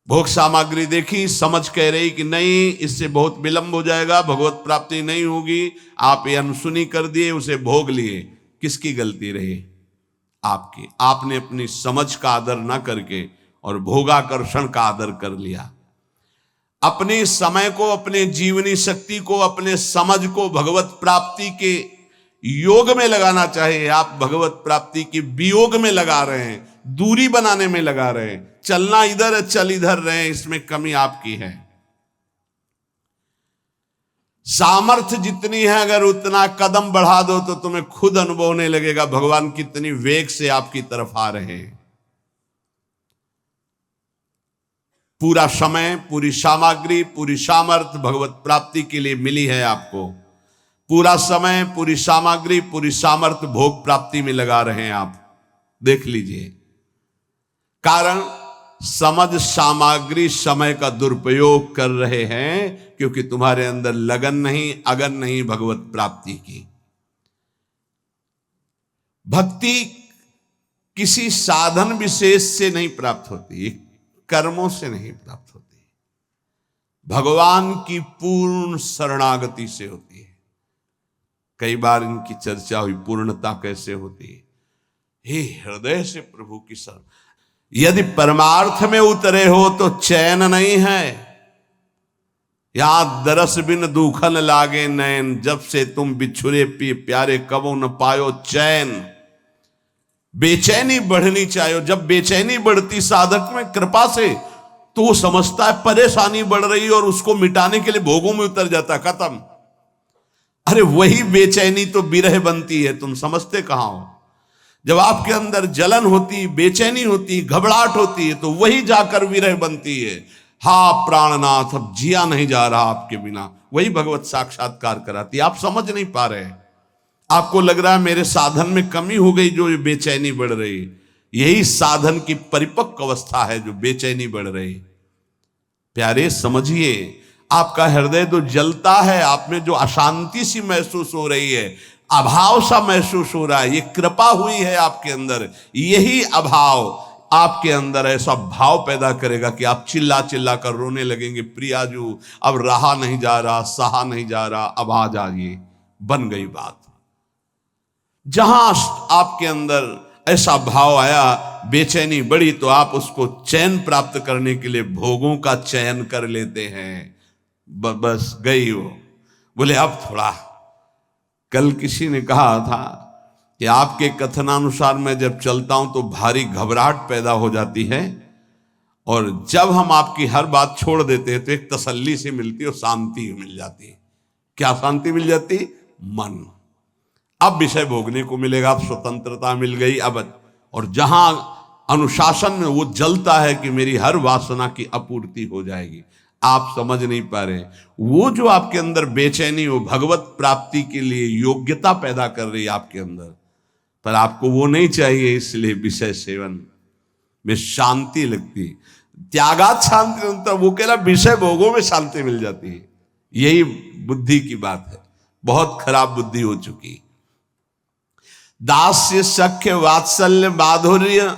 भोग सामग्री देखी, समझ कह रही कि नहीं इससे बहुत विलंब हो जाएगा, भगवत प्राप्ति नहीं होगी, आप ये अनसुनी कर दिए, उसे भोग लिए। किसकी गलती रही? आपकी। आपने अपनी समझ का आदर ना करके और भोगाकर्षण का आदर कर लिया। अपने समय को, अपने जीवनी शक्ति को, अपने समझ को भगवत प्राप्ति के योग में लगाना चाहिए। आप भगवत प्राप्ति की वियोग में लगा रहे हैं, दूरी बनाने में लगा रहे हैं। चलना इधर है, चल इधर रहे, इसमें कमी आपकी है। सामर्थ्य जितनी है अगर उतना कदम बढ़ा दो तो तुम्हें खुद अनुभव होने लगेगा भगवान कितनी वेग से आपकी तरफ आ रहे हैं। पूरा समय, पूरी सामग्री, पूरी सामर्थ्य भगवत प्राप्ति के लिए मिली है आपको। पूरा समय, पूरी सामग्री, पूरी सामर्थ्य भोग प्राप्ति में लगा रहे हैं आप, देख लीजिए। कारण समझ सामग्री समय का दुरुपयोग कर रहे हैं क्योंकि तुम्हारे अंदर लगन नहीं, अगन नहीं भगवत प्राप्ति की। भक्ति किसी साधन विशेष से नहीं प्राप्त होती, कर्मों से नहीं प्राप्त होती। भगवान की पूर्ण शरणागति से होती है। कई बार इनकी चर्चा हुई, पूर्णता कैसे होती है। हे हृदय से प्रभु की शरण, यदि परमार्थ में उतरे हो तो चैन नहीं है। यहां दरस बिन दुखन लागे नैन, जब से तुम बिछुरे पी प्यारे कबो न पायो चैन। बेचैनी बढ़नी चाहिए। जब बेचैनी बढ़ती साधक में कृपा से, तो वो समझता है परेशानी बढ़ रही है और उसको मिटाने के लिए भोगों में उतर जाता, खत्म। अरे वही बेचैनी तो विरह बनती है, तुम समझते कहां हो। जब आपके अंदर जलन होती, बेचैनी होती, घबराहट होती है, तो वही जाकर विरह बनती है। हा प्राणनाथ, अब जिया नहीं जा रहा आपके बिना। वही भगवत साक्षात्कार कराती है। आप समझ नहीं पा रहे, आपको लग रहा है मेरे साधन में कमी हो गई जो बेचैनी बढ़ रही। यही साधन की परिपक्व अवस्था है जो बेचैनी बढ़ रही। प्यारे समझिए, आपका हृदय तो जलता है, आप में जो अशांति सी महसूस हो रही है, अभाव सा महसूस हो रहा है, ये कृपा हुई है आपके अंदर। यही अभाव आपके अंदर ऐसा भाव पैदा करेगा कि आप चिल्ला चिल्ला कर रोने लगेंगे, प्रियाजू अब रहा नहीं जा रहा, सहा नहीं जा रहा, अब आ जाइए। बन गई बात। जहां आपके अंदर ऐसा भाव आया, बेचैनी बढ़ी, तो आप उसको चैन प्राप्त करने के लिए भोगों का चयन कर लेते हैं। बस गई वो। बोले अब थोड़ा, कल किसी ने कहा था कि आपके कथनानुसार मैं जब चलता हूं तो भारी घबराहट पैदा हो जाती है, और जब हम आपकी हर बात छोड़ देते हैं तो एक तसल्ली से मिलती है और शांति मिल जाती है। क्या शांति मिल जाती? मन। अब विषय भोगने को मिलेगा, अब स्वतंत्रता मिल गई। अब और जहां अनुशासन में वो जलता है कि मेरी हर वासना की आपूर्ति हो जाएगी। आप समझ नहीं पा रहे, वो जो आपके अंदर बेचैनी, वो भगवत प्राप्ति के लिए योग्यता पैदा कर रही है आपके अंदर, पर आपको वो नहीं चाहिए। इसलिए विषय सेवन में शांति लगती, त्यागात शांति, तो वो कह रहा विषय भोगों में शांति मिल जाती है। यही बुद्धि की बात है, बहुत खराब बुद्धि हो चुकी। दास्य, सख्य, वात्सल्य, माधुर्य,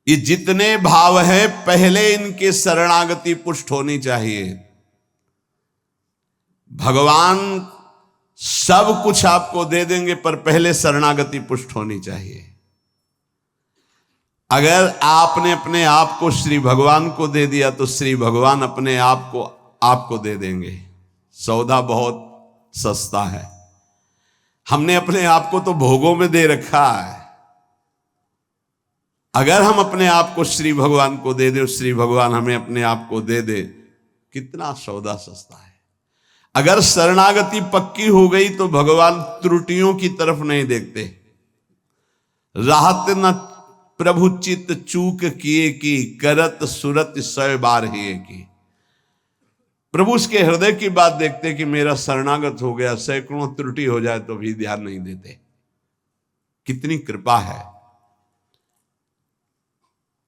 ये जितने भाव है पहले इनके शरणागति पुष्ट होनी चाहिए। भगवान सब कुछ आपको दे देंगे, पर पहले शरणागति पुष्ट होनी चाहिए। अगर आपने अपने आप को श्री भगवान को दे दिया तो श्री भगवान अपने आप को आपको दे देंगे। सौदा बहुत सस्ता है। हमने अपने आप को तो भोगों में दे रखा है। अगर हम अपने आप को श्री भगवान को दे दे, श्री भगवान हमें अपने आप को दे दे, कितना सौदा सस्ता है। अगर शरणागति पक्की हो गई तो भगवान त्रुटियों की तरफ नहीं देखते। राहत न प्रभु चित्त चूक किए की, करत सुरत सौ बार ही की। प्रभु उसके हृदय की बात देखते कि मेरा शरणागत हो गया, सैकड़ों त्रुटि हो जाए तो भी ध्यान नहीं देते। कितनी कृपा है।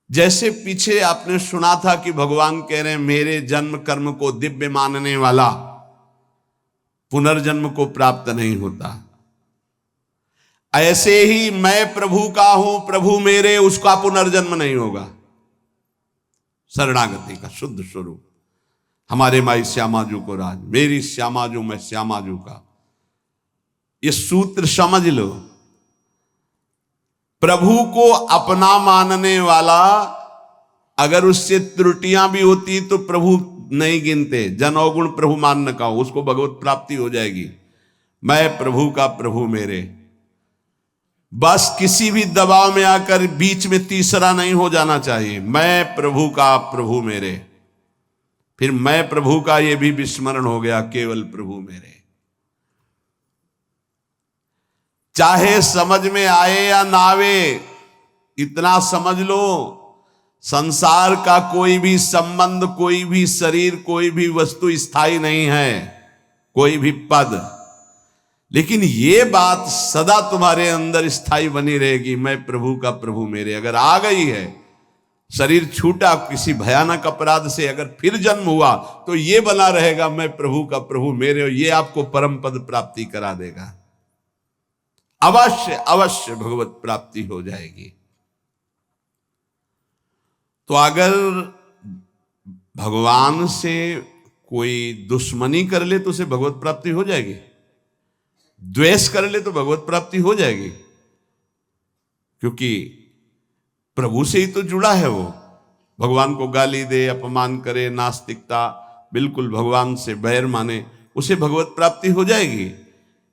जैसे पीछे आपने सुना था कि भगवान कह रहे हैं मेरे जन्म कर्म को दिव्य मानने वाला पुनर्जन्म को प्राप्त नहीं होता। ऐसे ही मैं प्रभु का हूं, प्रभु मेरे, उसका पुनर्जन्म नहीं होगा। शरणागति का शुद्ध स्वरूप। हमारे माई श्यामाजू को राज, मेरी श्यामाजू मैं श्यामाजू का, ये सूत्र समझ लो। प्रभु को अपना मानने वाला, अगर उससे त्रुटियां भी होती तो प्रभु नहीं गिनते। जन अवगुण प्रभु मान न का, उसको भगवत प्राप्ति हो जाएगी। मैं प्रभु का, प्रभु मेरे। बस किसी भी दबाव में आकर बीच में तीसरा नहीं हो जाना चाहिए। मैं प्रभु का, प्रभु मेरे। फिर मैं प्रभु का ये भी विस्मरण हो गया, केवल प्रभु मेरे। चाहे समझ में आए या ना आवे, इतना समझ लो, संसार का कोई भी संबंध, कोई भी शरीर, कोई भी वस्तु स्थायी नहीं है, कोई भी पद। लेकिन ये बात सदा तुम्हारे अंदर स्थायी बनी रहेगी, मैं प्रभु का, प्रभु मेरे। अगर आ गई है, शरीर छूटा किसी भयानक अपराध से, अगर फिर जन्म हुआ तो ये बना रहेगा, मैं प्रभु का, प्रभु मेरे। और ये आपको परम पद प्राप्ति करा देगा। अवश्य अवश्य भगवत प्राप्ति हो जाएगी। तो अगर भगवान से कोई दुश्मनी कर ले तो उसे भगवत प्राप्ति हो जाएगी, द्वेष कर ले तो भगवत प्राप्ति हो जाएगी, क्योंकि प्रभु से ही तो जुड़ा है वो। भगवान को गाली दे, अपमान करे, नास्तिकता, बिल्कुल भगवान से बैर माने, उसे भगवत प्राप्ति हो जाएगी।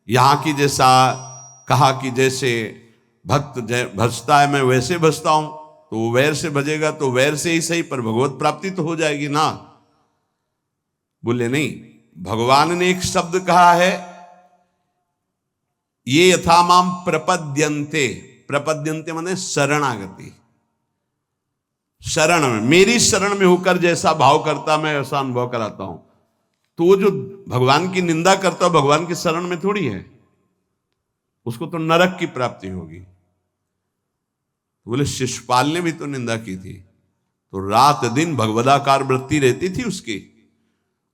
यहां की जैसा कहा कि जैसे भक्त भजता है मैं वैसे भजता हूं, तो वो वैर से भजेगा तो वैर से ही सही, पर भगवत प्राप्ति तो हो जाएगी ना। बोले नहीं, भगवान ने एक शब्द कहा है, ये यथा माम प्रपद्यन्ते, प्रपद्यन्ते माने शरणागति, शरण में, मेरी शरण में होकर जैसा भाव करता मैं ऐसा अनुभव कराता हूं। तो वो जो भगवान की निंदा करता है भगवान की शरण में थोड़ी है, उसको तो नरक की प्राप्ति होगी। बोले शिशुपाल ने भी तो निंदा की थी, तो रात दिन भगवदाकार वृत्ति रहती थी उसकी,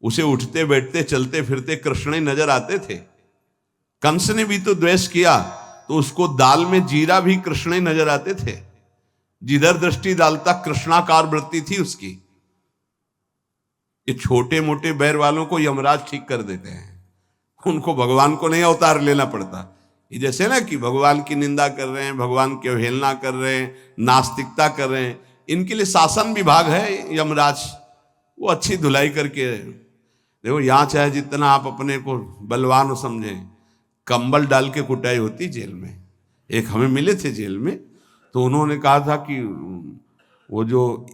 उसे उठते बैठते चलते फिरते कृष्ण ही नजर आते थे। कंस ने भी तो द्वेष किया, तो उसको दाल में जीरा भी कृष्ण ही नजर आते थे, जिधर दृष्टि डालता कृष्णाकार वृत्ति थी उसकी। ये छोटे मोटे बैर वालों को यमराज ठीक कर देते हैं, उनको भगवान को नहीं अवतार लेना पड़ता। ये जैसे ना कि भगवान की निंदा कर रहे हैं, भगवान की अवहेलना कर रहे हैं, नास्तिकता कर रहे हैं, इनके लिए शासन विभाग है यमराज, वो अच्छी धुलाई करके। देखो यहाँ चाहे जितना आप अपने को बलवान समझें, कंबल डाल के कुटाई होती जेल में। एक हमें मिले थे जेल में, तो उन्होंने कहा था कि वो जो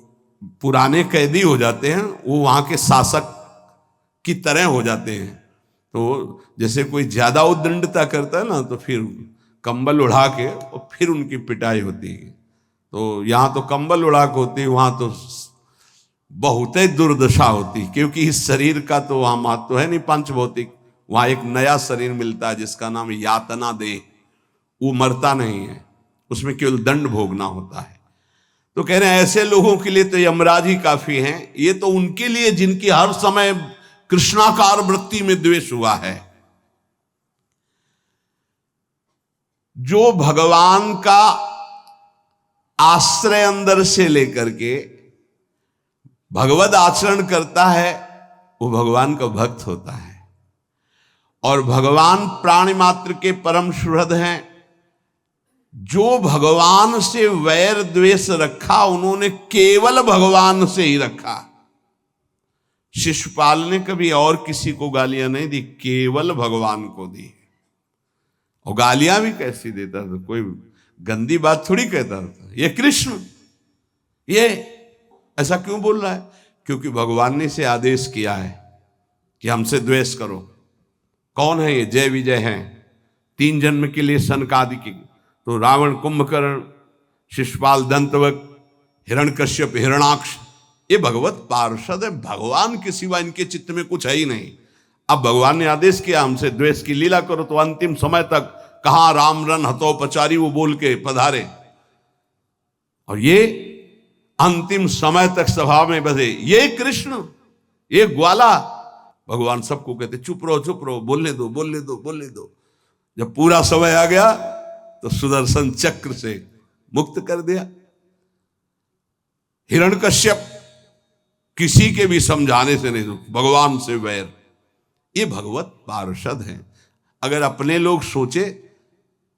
पुराने कैदी हो जाते हैं वो वहाँ के शासक की तरह हो जाते हैं। तो जैसे कोई ज्यादा उद्दंडता करता है ना, तो फिर कंबल उड़ा के और फिर उनकी पिटाई होती है। तो यहाँ तो कंबल उड़ा के होती है, वहाँ तो बहुत ही दुर्दशा होती, क्योंकि इस शरीर का तो वहाँ महत्व है नहीं पंच भौतिक। वहाँ एक नया शरीर मिलता है जिसका नाम यातना देह, वो मरता नहीं है, उसमें केवल दंड भोगना होता है। तो कह रहे हैं ऐसे लोगों के लिए तो यमराज ही काफी हैं। ये तो उनके लिए जिनकी हर समय कृष्णाकार वृत्ति में द्वेष हुआ है। जो भगवान का आश्रय अंदर से लेकर के भगवद आचरण करता है, वो भगवान का भक्त होता है। और भगवान प्राणी मात्र के परम सुहृद हैं। जो भगवान से वैर द्वेष रखा, उन्होंने केवल भगवान से ही रखा। शिशुपाल ने कभी और किसी को गालियां नहीं दी, केवल भगवान को दी। और गालियां भी कैसी देता था, कोई गंदी बात थोड़ी कहता था। ये कृष्ण ये ऐसा क्यों बोल रहा है? क्योंकि भगवान ने इसे आदेश किया है कि हमसे द्वेष करो। कौन है ये? जय विजय हैं, 3 जन्म के लिए सनकादिक। तो रावण, कुंभकर्ण, शिशुपाल, दंतवक्, हिरण्यकश्यप, हिरणाक्ष, ये भगवत पार्षद है। भगवान के सिवा इनके चित्त में कुछ है ही नहीं। अब भगवान ने आदेश किया हमसे द्वेष की लीला करो, तो अंतिम समय तक कहां राम रन हतोपचारी वो बोल के पधारे, और ये अंतिम समय तक सभा में बसे। ये कृष्ण, ये ग्वाला। भगवान सबको कहते चुप रहो, चुप रहो, बोलने दो, बोलने दो, बोलने दो। जब पूरा समय आ गया तो सुदर्शन चक्र से मुक्त कर दिया। हिरण्यकश्यप किसी के भी समझाने से नहीं, भगवान से वैर। ये भगवत पार्षद हैं। अगर अपने लोग सोचे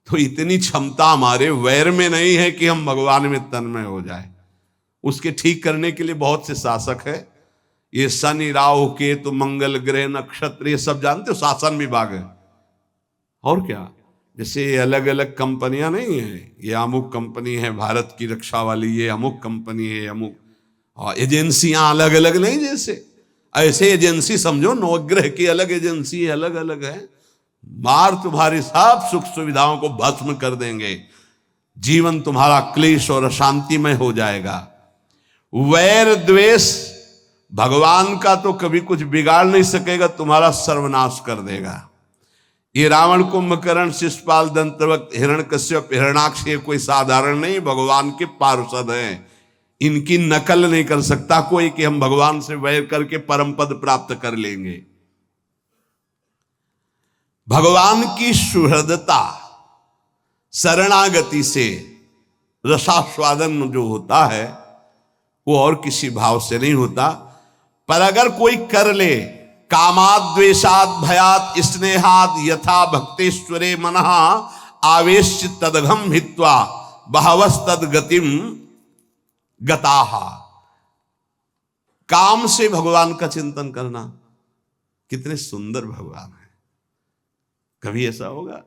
तो इतनी क्षमता हमारे वैर में नहीं है कि हम भगवान में तन्मय हो जाए। उसके ठीक करने के लिए बहुत से शासक है। ये शनि, राहु, केतु, मंगल ग्रह, नक्षत्र, ये सब जानते हो, शासन विभाग है। और क्या, जैसे अलग अलग कंपनियां नहीं है, ये अमुक कंपनी है भारत की रक्षा वाली, ये अमुक कंपनी है, अमुक, और एजेंसियां अलग अलग नहीं। जैसे ऐसे एजेंसी समझो, नवग्रह की अलग एजेंसी अलग अलग है। मार तुम्हारी सब सुख सुविधाओं को भस्म कर देंगे, जीवन तुम्हारा क्लेश और अशांतिमय हो जाएगा। वैर द्वेष भगवान का तो कभी कुछ बिगाड़ नहीं सकेगा, तुम्हारा सर्वनाश कर देगा। ये रावण, कुंभकर्ण, शिशुपाल, दंतवक्, हिरण्यकश्यप, हिरणाक्ष, ये कोई साधारण नहीं, भगवान के पार्षद हैं। इनकी नकल नहीं कर सकता कोई कि हम भगवान से वैर करके परम पद प्राप्त कर लेंगे। भगवान की सुहृदता, शरणागति से रसास्वादन जो होता है वो और किसी भाव से नहीं होता। पर अगर कोई कर ले, कामाद द्वेषाद भयात स्नेहाद यथा भक्तेश्वरे मनः आवेश्य तदघम हित्वा बहवस्तद गतिम गताहा। काम से भगवान का चिंतन करना, कितने सुंदर भगवान है। कभी ऐसा होगा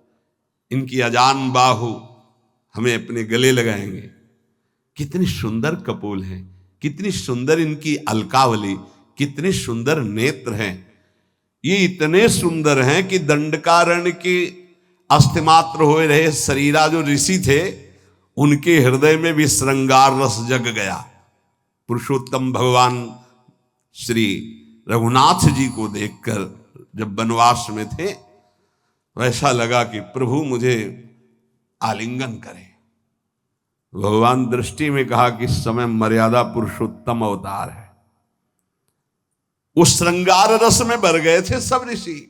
इनकी अजान बाहु हमें अपने गले लगाएंगे, कितनी सुंदर कपोल है, कितनी सुंदर इनकी अलकावली, कितने सुंदर नेत्र हैं। ये इतने सुंदर हैं कि दंडकारण्य के अस्थिमात्र हो रहे शरीरा जो ऋषि थे, उनके हृदय में भी श्रृंगार रस जग गया। पुरुषोत्तम भगवान श्री रघुनाथ जी को देखकर जब वनवास में थे, वैसा लगा कि प्रभु मुझे आलिंगन करें। भगवान दृष्टि में कहा कि इस समय मर्यादा पुरुषोत्तम अवतार है। उस श्रृंगार रस में भर गए थे सब ऋषि,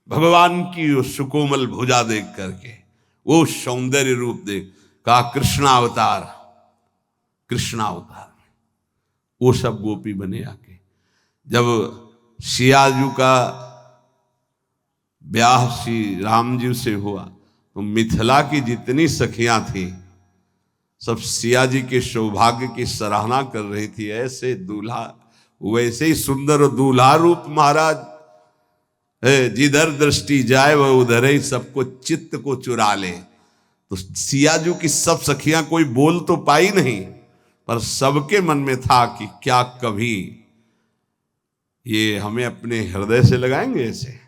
भगवान की उस सुकोमल भुजा देख करके, वो सौंदर्य रूप देख, कहा कृष्णावतार, कृष्णावतार। वो सब गोपी बने आके। जब सियाजू का ब्याह श्री राम जी से हुआ तो मिथिला की जितनी सखियां थी सब सिया जी के सौभाग्य की सराहना कर रही थी। ऐसे दूल्हा, वैसे ही सुंदर दूल्हा रूप महाराज, जिधर दृष्टि जाए वह उधर ही सबको चित्त को चुरा ले। तो सियाजू की सब सखियां कोई बोल तो पाई नहीं, पर सबके मन में था कि क्या कभी ये हमें अपने हृदय से लगाएंगे ऐसे,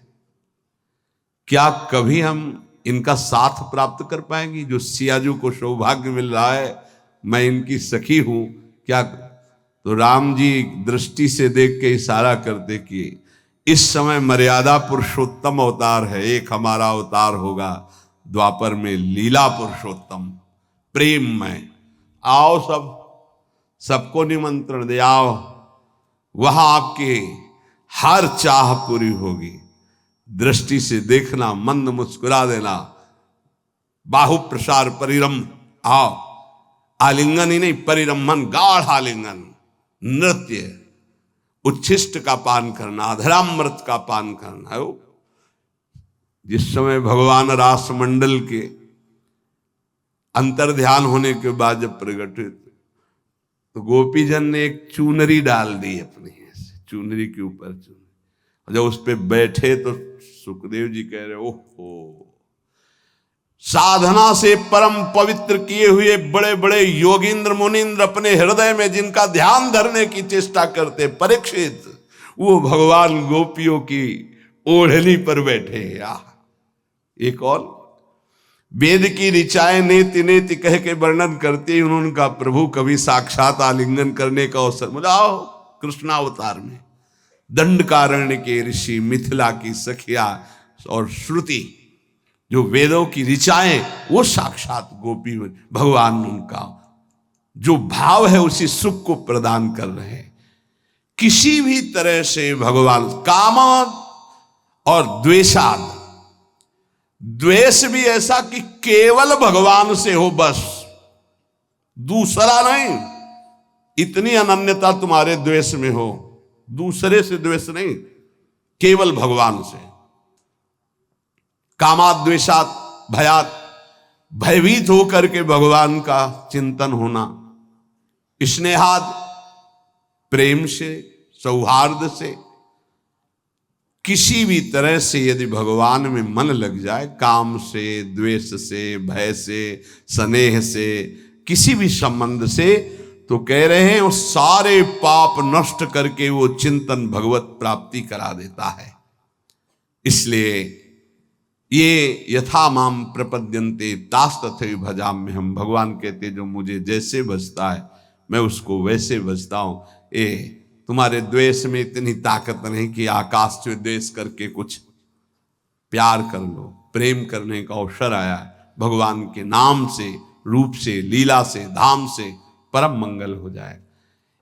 क्या कभी हम इनका साथ प्राप्त कर पाएंगे। जो सियाजू को सौभाग्य मिल रहा है, मैं इनकी सखी हूं क्या। तो राम जी दृष्टि से देख के इशारा करते कि इस समय मर्यादा पुरुषोत्तम अवतार है, एक हमारा अवतार होगा द्वापर में लीला पुरुषोत्तम प्रेम में। आओ सबको निमंत्रण दे, आओ वहां आपकी हर चाह पूरी होगी। दृष्टि से देखना, मंद मुस्कुरा देना, बाहु प्रसार परिरम, आओ आलिंगन ही नहीं परिरमन, गाढ़ आलिंगन, नृत्य, उच्छिष्ट का पान करना, अधरामृत का पान करना है। जिस समय भगवान रास मंडल के अंतर ध्यान होने के बाद जब प्रकट हुए तो गोपीजन ने एक चूनरी डाल दी अपनी, चूनरी के ऊपर चूनरी। जब उस पे बैठे तो सुखदेव जी कह रहे, ओहो, साधना से परम पवित्र किए हुए बड़े बड़े योगींद्र मुनींद्र अपने हृदय में जिनका ध्यान धरने की चेष्टा करते, परीक्षित, वो भगवान गोपियों की ओढ़नी पर बैठे। एक और वेद की ऋचाएं नेति नेति कह के वर्णन करते, उन्होंने कहा प्रभु कभी साक्षात आलिंगन करने का अवसर मुझे, आओ कृष्णावतार में। दंडकारण्य के ऋषि, मिथिला की सखिया और श्रुति, जो वेदों की ऋचाएं, वो साक्षात गोपी भगवान, उनका जो भाव है उसी सुख को प्रदान कर रहे हैं। किसी भी तरह से भगवान कामाद और द्वेषाद, द्वेष भी ऐसा कि केवल भगवान से हो, बस दूसरा नहीं। इतनी अनन्यता तुम्हारे द्वेष में हो, दूसरे से द्वेष नहीं, केवल भगवान से। कामाद द्वेषात भयात, भयभीत होकर के भगवान का चिंतन होना। स्नेहाद, प्रेम से, सौहार्द से, किसी भी तरह से यदि भगवान में मन लग जाए, काम से, द्वेष से, भय से, स्नेह से, किसी भी संबंध से, तो कह रहे हैं वो सारे पाप नष्ट करके वो चिंतन भगवत प्राप्ति करा देता है। इसलिए ये यथा माम प्रपद्यन्ते तास तथैव भजामि, हम भगवान कहते जो मुझे जैसे भजता है मैं उसको वैसे भजता हूं। तुम्हारे द्वेष में इतनी ताकत नहीं कि आकाश से द्वेष करके कुछ प्यार कर लो। प्रेम करने का अवसर आया है, भगवान के नाम से, रूप से, लीला से, धाम से परम मंगल हो जाए।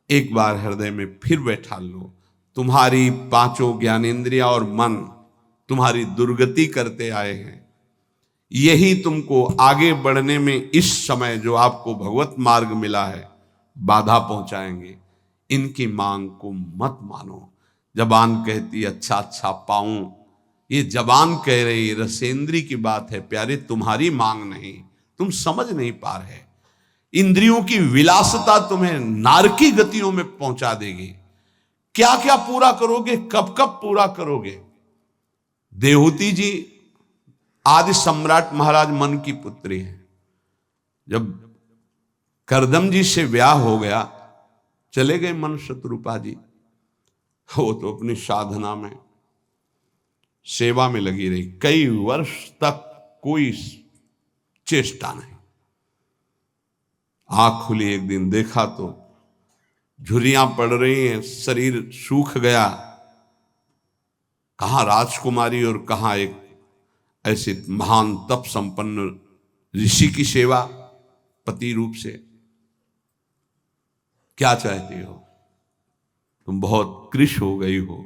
एक बार हृदय में फिर बैठा लो। तुम्हारी पांचों ज्ञानेंद्रिया और मन तुम्हारी दुर्गति करते आए हैं, यही तुमको आगे बढ़ने में इस समय जो आपको भगवत मार्ग मिला है बाधा पहुंचाएंगे। इनकी मांग को मत मानो। जबान कहती अच्छा अच्छा पाऊं, ये जबान कह रही रसेंद्री की बात है प्यारे, तुम्हारी मांग नहीं, तुम समझ नहीं पा रहे। इंद्रियों की विलासता तुम्हें नारकी गतियों में पहुंचा देगी। क्या क्या पूरा करोगे, कब कब पूरा करोगे। देहूती जी आदि सम्राट महाराज मन की पुत्री है। जब करदम जी से ब्याह हो गया, चले गए मन शत्रुपा जी। वो तो अपनी साधना में सेवा में लगी रही, कई वर्ष तक कोई चेष्टा नहीं। आंख खुली, एक दिन देखा तो झुर्रियां पड़ रही हैं, शरीर सूख गया। कहां राजकुमारी और कहां एक ऐसे महान तप संपन्न ऋषि की सेवा पति रूप से। क्या चाहती हो तुम, बहुत कृश हो गई हो,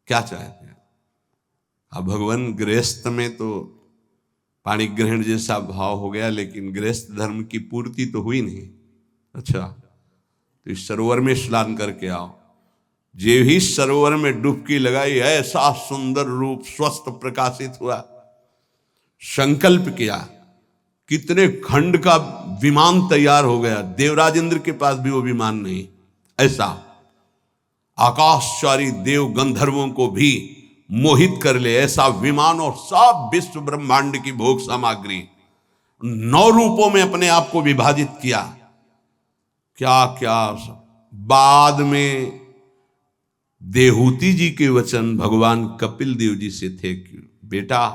क्या चाहते हो। अब भगवान गृहस्थ में तो पाणी ग्रहण जैसा भाव हो गया, लेकिन गृहस्थ धर्म की पूर्ति तो हुई नहीं। अच्छा, तो इस सरोवर में स्नान करके आओ। जे ही सरोवर में डुबकी लगाई, ऐसा सुंदर रूप स्वस्थ प्रकाशित हुआ। संकल्प किया, कितने खंड का विमान तैयार हो गया। देवराज इंद्र के पास भी वो विमान नहीं। ऐसा आकाशचारी देव गंधर्वों को भी मोहित कर ले ऐसा विमान, और सब विश्व ब्रह्मांड की भोग सामग्री 9 रूपों में अपने आप को विभाजित किया। क्या क्या बाद में देहूती जी के वचन भगवान कपिल देव जी से थे कि बेटा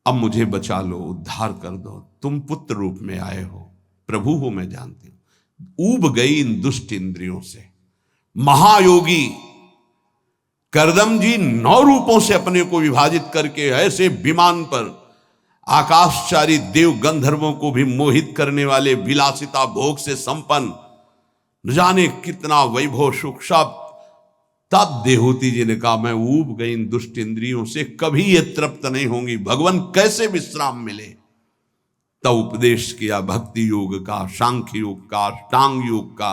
अब मुझे बचा लो, उद्धार कर दो, तुम पुत्र रूप में आए हो, प्रभु हो मैं जानती हूं। ऊब गई इन दुष्ट इंद्रियों से। महायोगी करदम जी 9 रूपों से अपने को विभाजित करके ऐसे विमान पर आकाशचारी देव गंधर्वों को भी मोहित करने वाले विलासिता भोग से संपन्न, न जाने कितना वैभव सुख सब। तब देहूती जी ने कहा मैं ऊब गई इन दुष्ट इंद्रियों से, कभी ये तृप्त नहीं होंगी, भगवान कैसे विश्राम मिले। तब उपदेश किया भक्ति योग का, सांख्य योग का, अष्टांग योग का,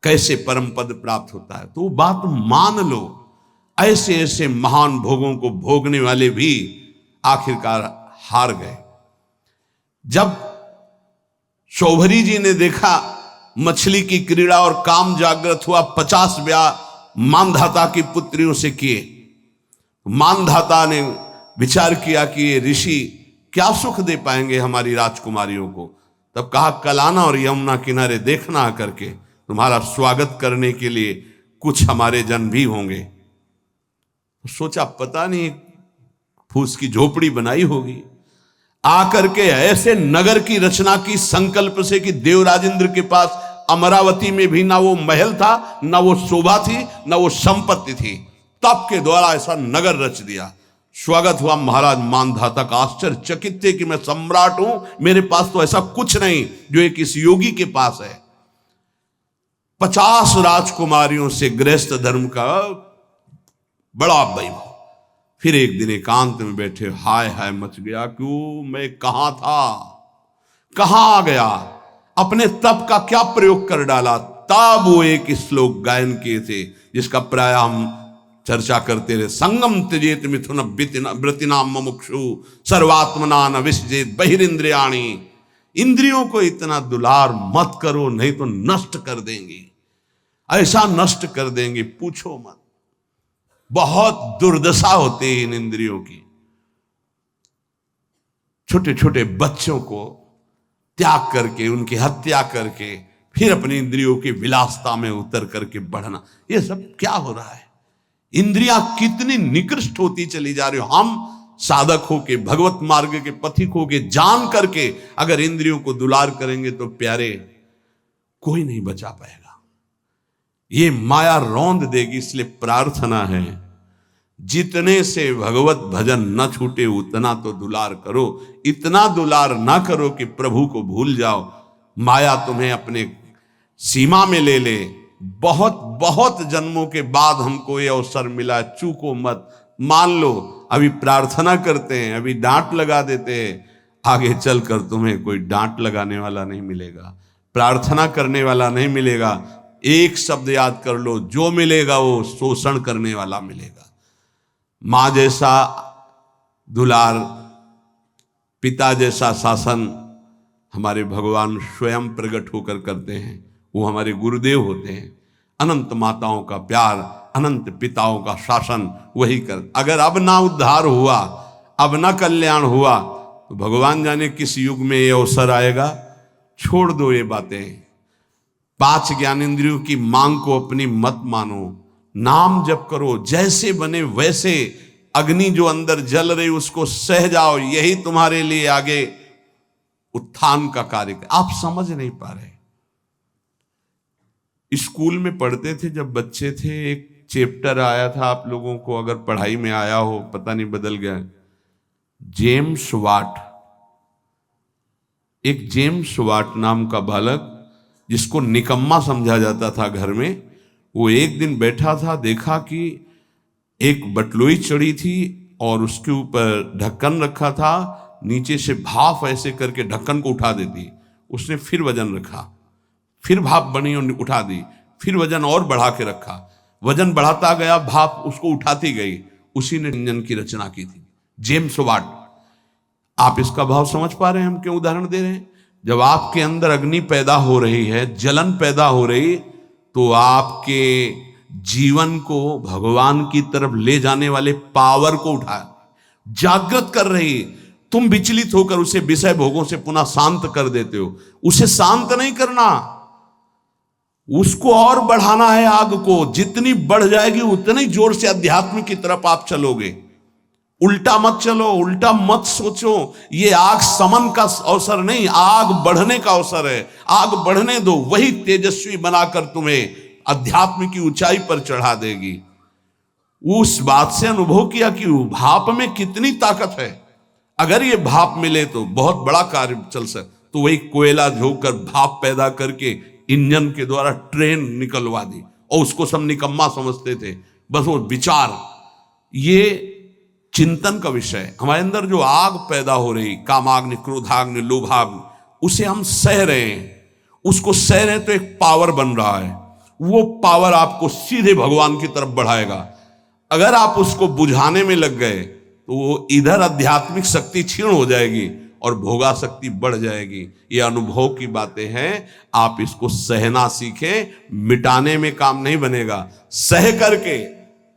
कैसे परम पद प्राप्त होता है। तो वो बात मान लो। ऐसे ऐसे महान भोगों को भोगने वाले भी आखिरकार हार गए। जब शौभरी जी ने देखा मछली की क्रीड़ा और काम जागृत हुआ, 50 ब्याह मानधाता की पुत्रियों से किए। मानधाता ने विचार किया कि ये ऋषि क्या सुख दे पाएंगे हमारी राजकुमारियों को। तब कहा कलाना और यमुना किनारे देखना करके, तुम्हारा स्वागत करने के लिए कुछ हमारे जन भी होंगे। सोचा पता नहीं फूस की झोपड़ी बनाई होगी। आकर के ऐसे नगर की रचना की संकल्प से कि देवराजेंद्र के पास अमरावती में भी ना वो महल था, ना वो शोभा थी, ना वो संपत्ति थी। तप के द्वारा ऐसा नगर रच दिया। स्वागत हुआ महाराज मानधाता का। आश्चर्यचकित थे कि मैं सम्राट हूं, मेरे पास तो ऐसा कुछ नहीं जो एक इस योगी के पास है। 50 राजकुमारियों से गृहस्थ धर्म का बड़ा वैभव। फिर एक दिन एकांत में बैठे, हाय हाय मच गया, क्यों मैं कहां था, कहां आ गया, अपने तप का क्या प्रयोग कर डाला। तब वो एक श्लोक गायन किए थे जिसका प्राय हम चर्चा करते रहे। संगम त्यजेत मिथुन व्रतिनाम मुमुक्षु सर्वात्मना न विसजेत बहिरिंद्रियाणि। इंद्रियों को इतना दुलार मत करो, नहीं तो नष्ट कर देंगे, ऐसा नष्ट कर देंगे पूछो मत। बहुत दुर्दशा होती है इन इंद्रियों की। छोटे छोटे बच्चों को त्याग करके, उनकी हत्या करके, फिर अपनी इंद्रियों की विलासता में उतर करके बढ़ना, ये सब क्या हो रहा है। इंद्रियां कितनी निकृष्ट होती चली जा रही हो। हम साधक होके, भगवत मार्ग के पथिक होके, जान करके अगर इंद्रियों को दुलार करेंगे तो प्यारे कोई नहीं बचा पाएगा। ये माया रौंद देगी। इसलिए प्रार्थना है जितने से भगवत भजन न छूटे उतना तो दुलार करो। इतना दुलार ना करो कि प्रभु को भूल जाओ, माया तुम्हें अपने सीमा में ले ले। बहुत बहुत जन्मों के बाद हमको ये अवसर मिला, चूको मत। मान लो अभी प्रार्थना करते हैं, अभी डांट लगा देते हैं, आगे चलकर तुम्हें कोई डांट लगाने वाला नहीं मिलेगा। प्रार्थना करने वाला नहीं मिलेगा। एक शब्द याद कर लो, जो मिलेगा वो शोषण करने वाला मिलेगा। माँ जैसा दुलार, पिता जैसा शासन हमारे भगवान स्वयं प्रकट होकर करते हैं। वो हमारे गुरुदेव होते हैं। अनंत माताओं का प्यार, अनंत पिताओं का शासन वही कर। अगर अब ना उद्धार हुआ, अब ना कल्याण हुआ, तो भगवान जाने किस युग में ये अवसर आएगा। छोड़ दो ये बातें। 5 ज्ञानेंद्रियों की मांग को अपनी मत मानो। नाम जप करो, जैसे बने वैसे अग्नि जो अंदर जल रही उसको सह जाओ। यही तुम्हारे लिए आगे उत्थान का कार्य। आप समझ नहीं पा रहे। स्कूल में पढ़ते थे जब बच्चे थे, एक चैप्टर आया था, आप लोगों को अगर पढ़ाई में आया हो, पता नहीं बदल गया, जेम्स वाट। एक जेम्स वाट नाम का बालक, जिसको निकम्मा समझा जाता था घर में, वो एक दिन बैठा था, देखा कि एक बटलोई चढ़ी थी और उसके ऊपर ढक्कन रखा था, नीचे से भाप ऐसे करके ढक्कन को उठा देती। उसने फिर वजन रखा, फिर भाप बनी और उठा दी, फिर वजन और बढ़ा के रखा, वजन बढ़ाता गया, भाप उसको उठाती गई। उसी ने इंजन की रचना की थी, जेम्स वाट। आप इसका भाव समझ पा रहे हैं हम क्यों उदाहरण दे रहे हैं। जब आपके अंदर अग्नि पैदा हो रही है, जलन पैदा हो रही, तो आपके जीवन को भगवान की तरफ ले जाने वाले पावर को उठा जागृत कर रही। तुम विचलित होकर उसे विषय भोगों से पुनः शांत कर देते हो। उसे शांत नहीं करना, उसको और बढ़ाना है। आग को जितनी बढ़ जाएगी उतनी जोर से अध्यात्म की तरफ आप चलोगे। उल्टा मत चलो, उल्टा मत सोचो। ये आग समन का अवसर नहीं, आग बढ़ने का अवसर है। आग बढ़ने दो, वही तेजस्वी बनाकर तुम्हें अध्यात्म की ऊंचाई पर चढ़ा देगी। उस बात से अनुभव किया कि भाप में कितनी ताकत है। अगर ये भाप मिले तो बहुत बड़ा कार्य चल सकता। तो वही कोयला झोंककर भाप पैदा करके इंजन के द्वारा ट्रेन निकलवा दी, और उसको सब निकम्मा समझते थे। बस वो विचार, ये चिंतन का विषय। हमारे अंदर जो आग पैदा हो रही, कामाग्नि, क्रोधाग्नि, लोभाग्नि, उसे हम सह रहे हैं। उसको सह रहे हैं तो एक पावर बन रहा है। वो पावर आपको सीधे भगवान की तरफ बढ़ाएगा। अगर आप उसको बुझाने में लग गए तो वो इधर आध्यात्मिक शक्ति क्षीण हो जाएगी और भोगा शक्ति बढ़ जाएगी। ये अनुभव की बातें हैं। आप इसको सहना सीखें, मिटाने में काम नहीं बनेगा। सह करके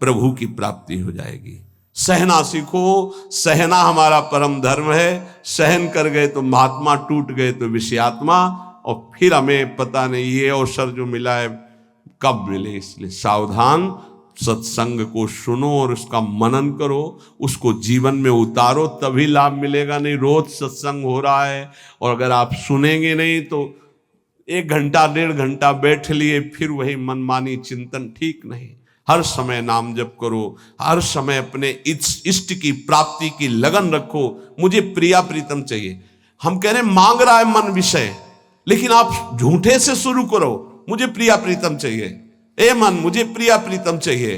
प्रभु की प्राप्ति हो जाएगी। सहना सीखो, सहना हमारा परम धर्म है। सहन कर गए तो महात्मा, टूट गए तो विषयात्मा। और फिर हमें पता नहीं ये अवसर जो मिला है कब मिले। इसलिए सावधान, सत्संग को सुनो और उसका मनन करो, उसको जीवन में उतारो, तभी लाभ मिलेगा। नहीं रोज सत्संग हो रहा है और अगर आप सुनेंगे नहीं तो 1 घंटा 1.5 घंटा बैठ लिए, फिर वही मनमानी चिंतन ठीक नहीं। हर समय नाम जप करो, हर समय अपने इष्ट की प्राप्ति की लगन रखो। मुझे प्रिया प्रीतम चाहिए। हम कह रहे मांग रहा है मन विषय, लेकिन आप झूठे से शुरू करो, मुझे प्रिया प्रीतम चाहिए। ए मन, मुझे प्रिया प्रीतम चाहिए।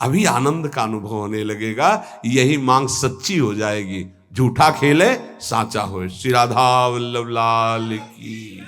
अभी आनंद का अनुभव होने लगेगा। यही मांग सच्ची हो जाएगी। झूठा खेले साचा होए। श्री राधा वल्लभ लाल की।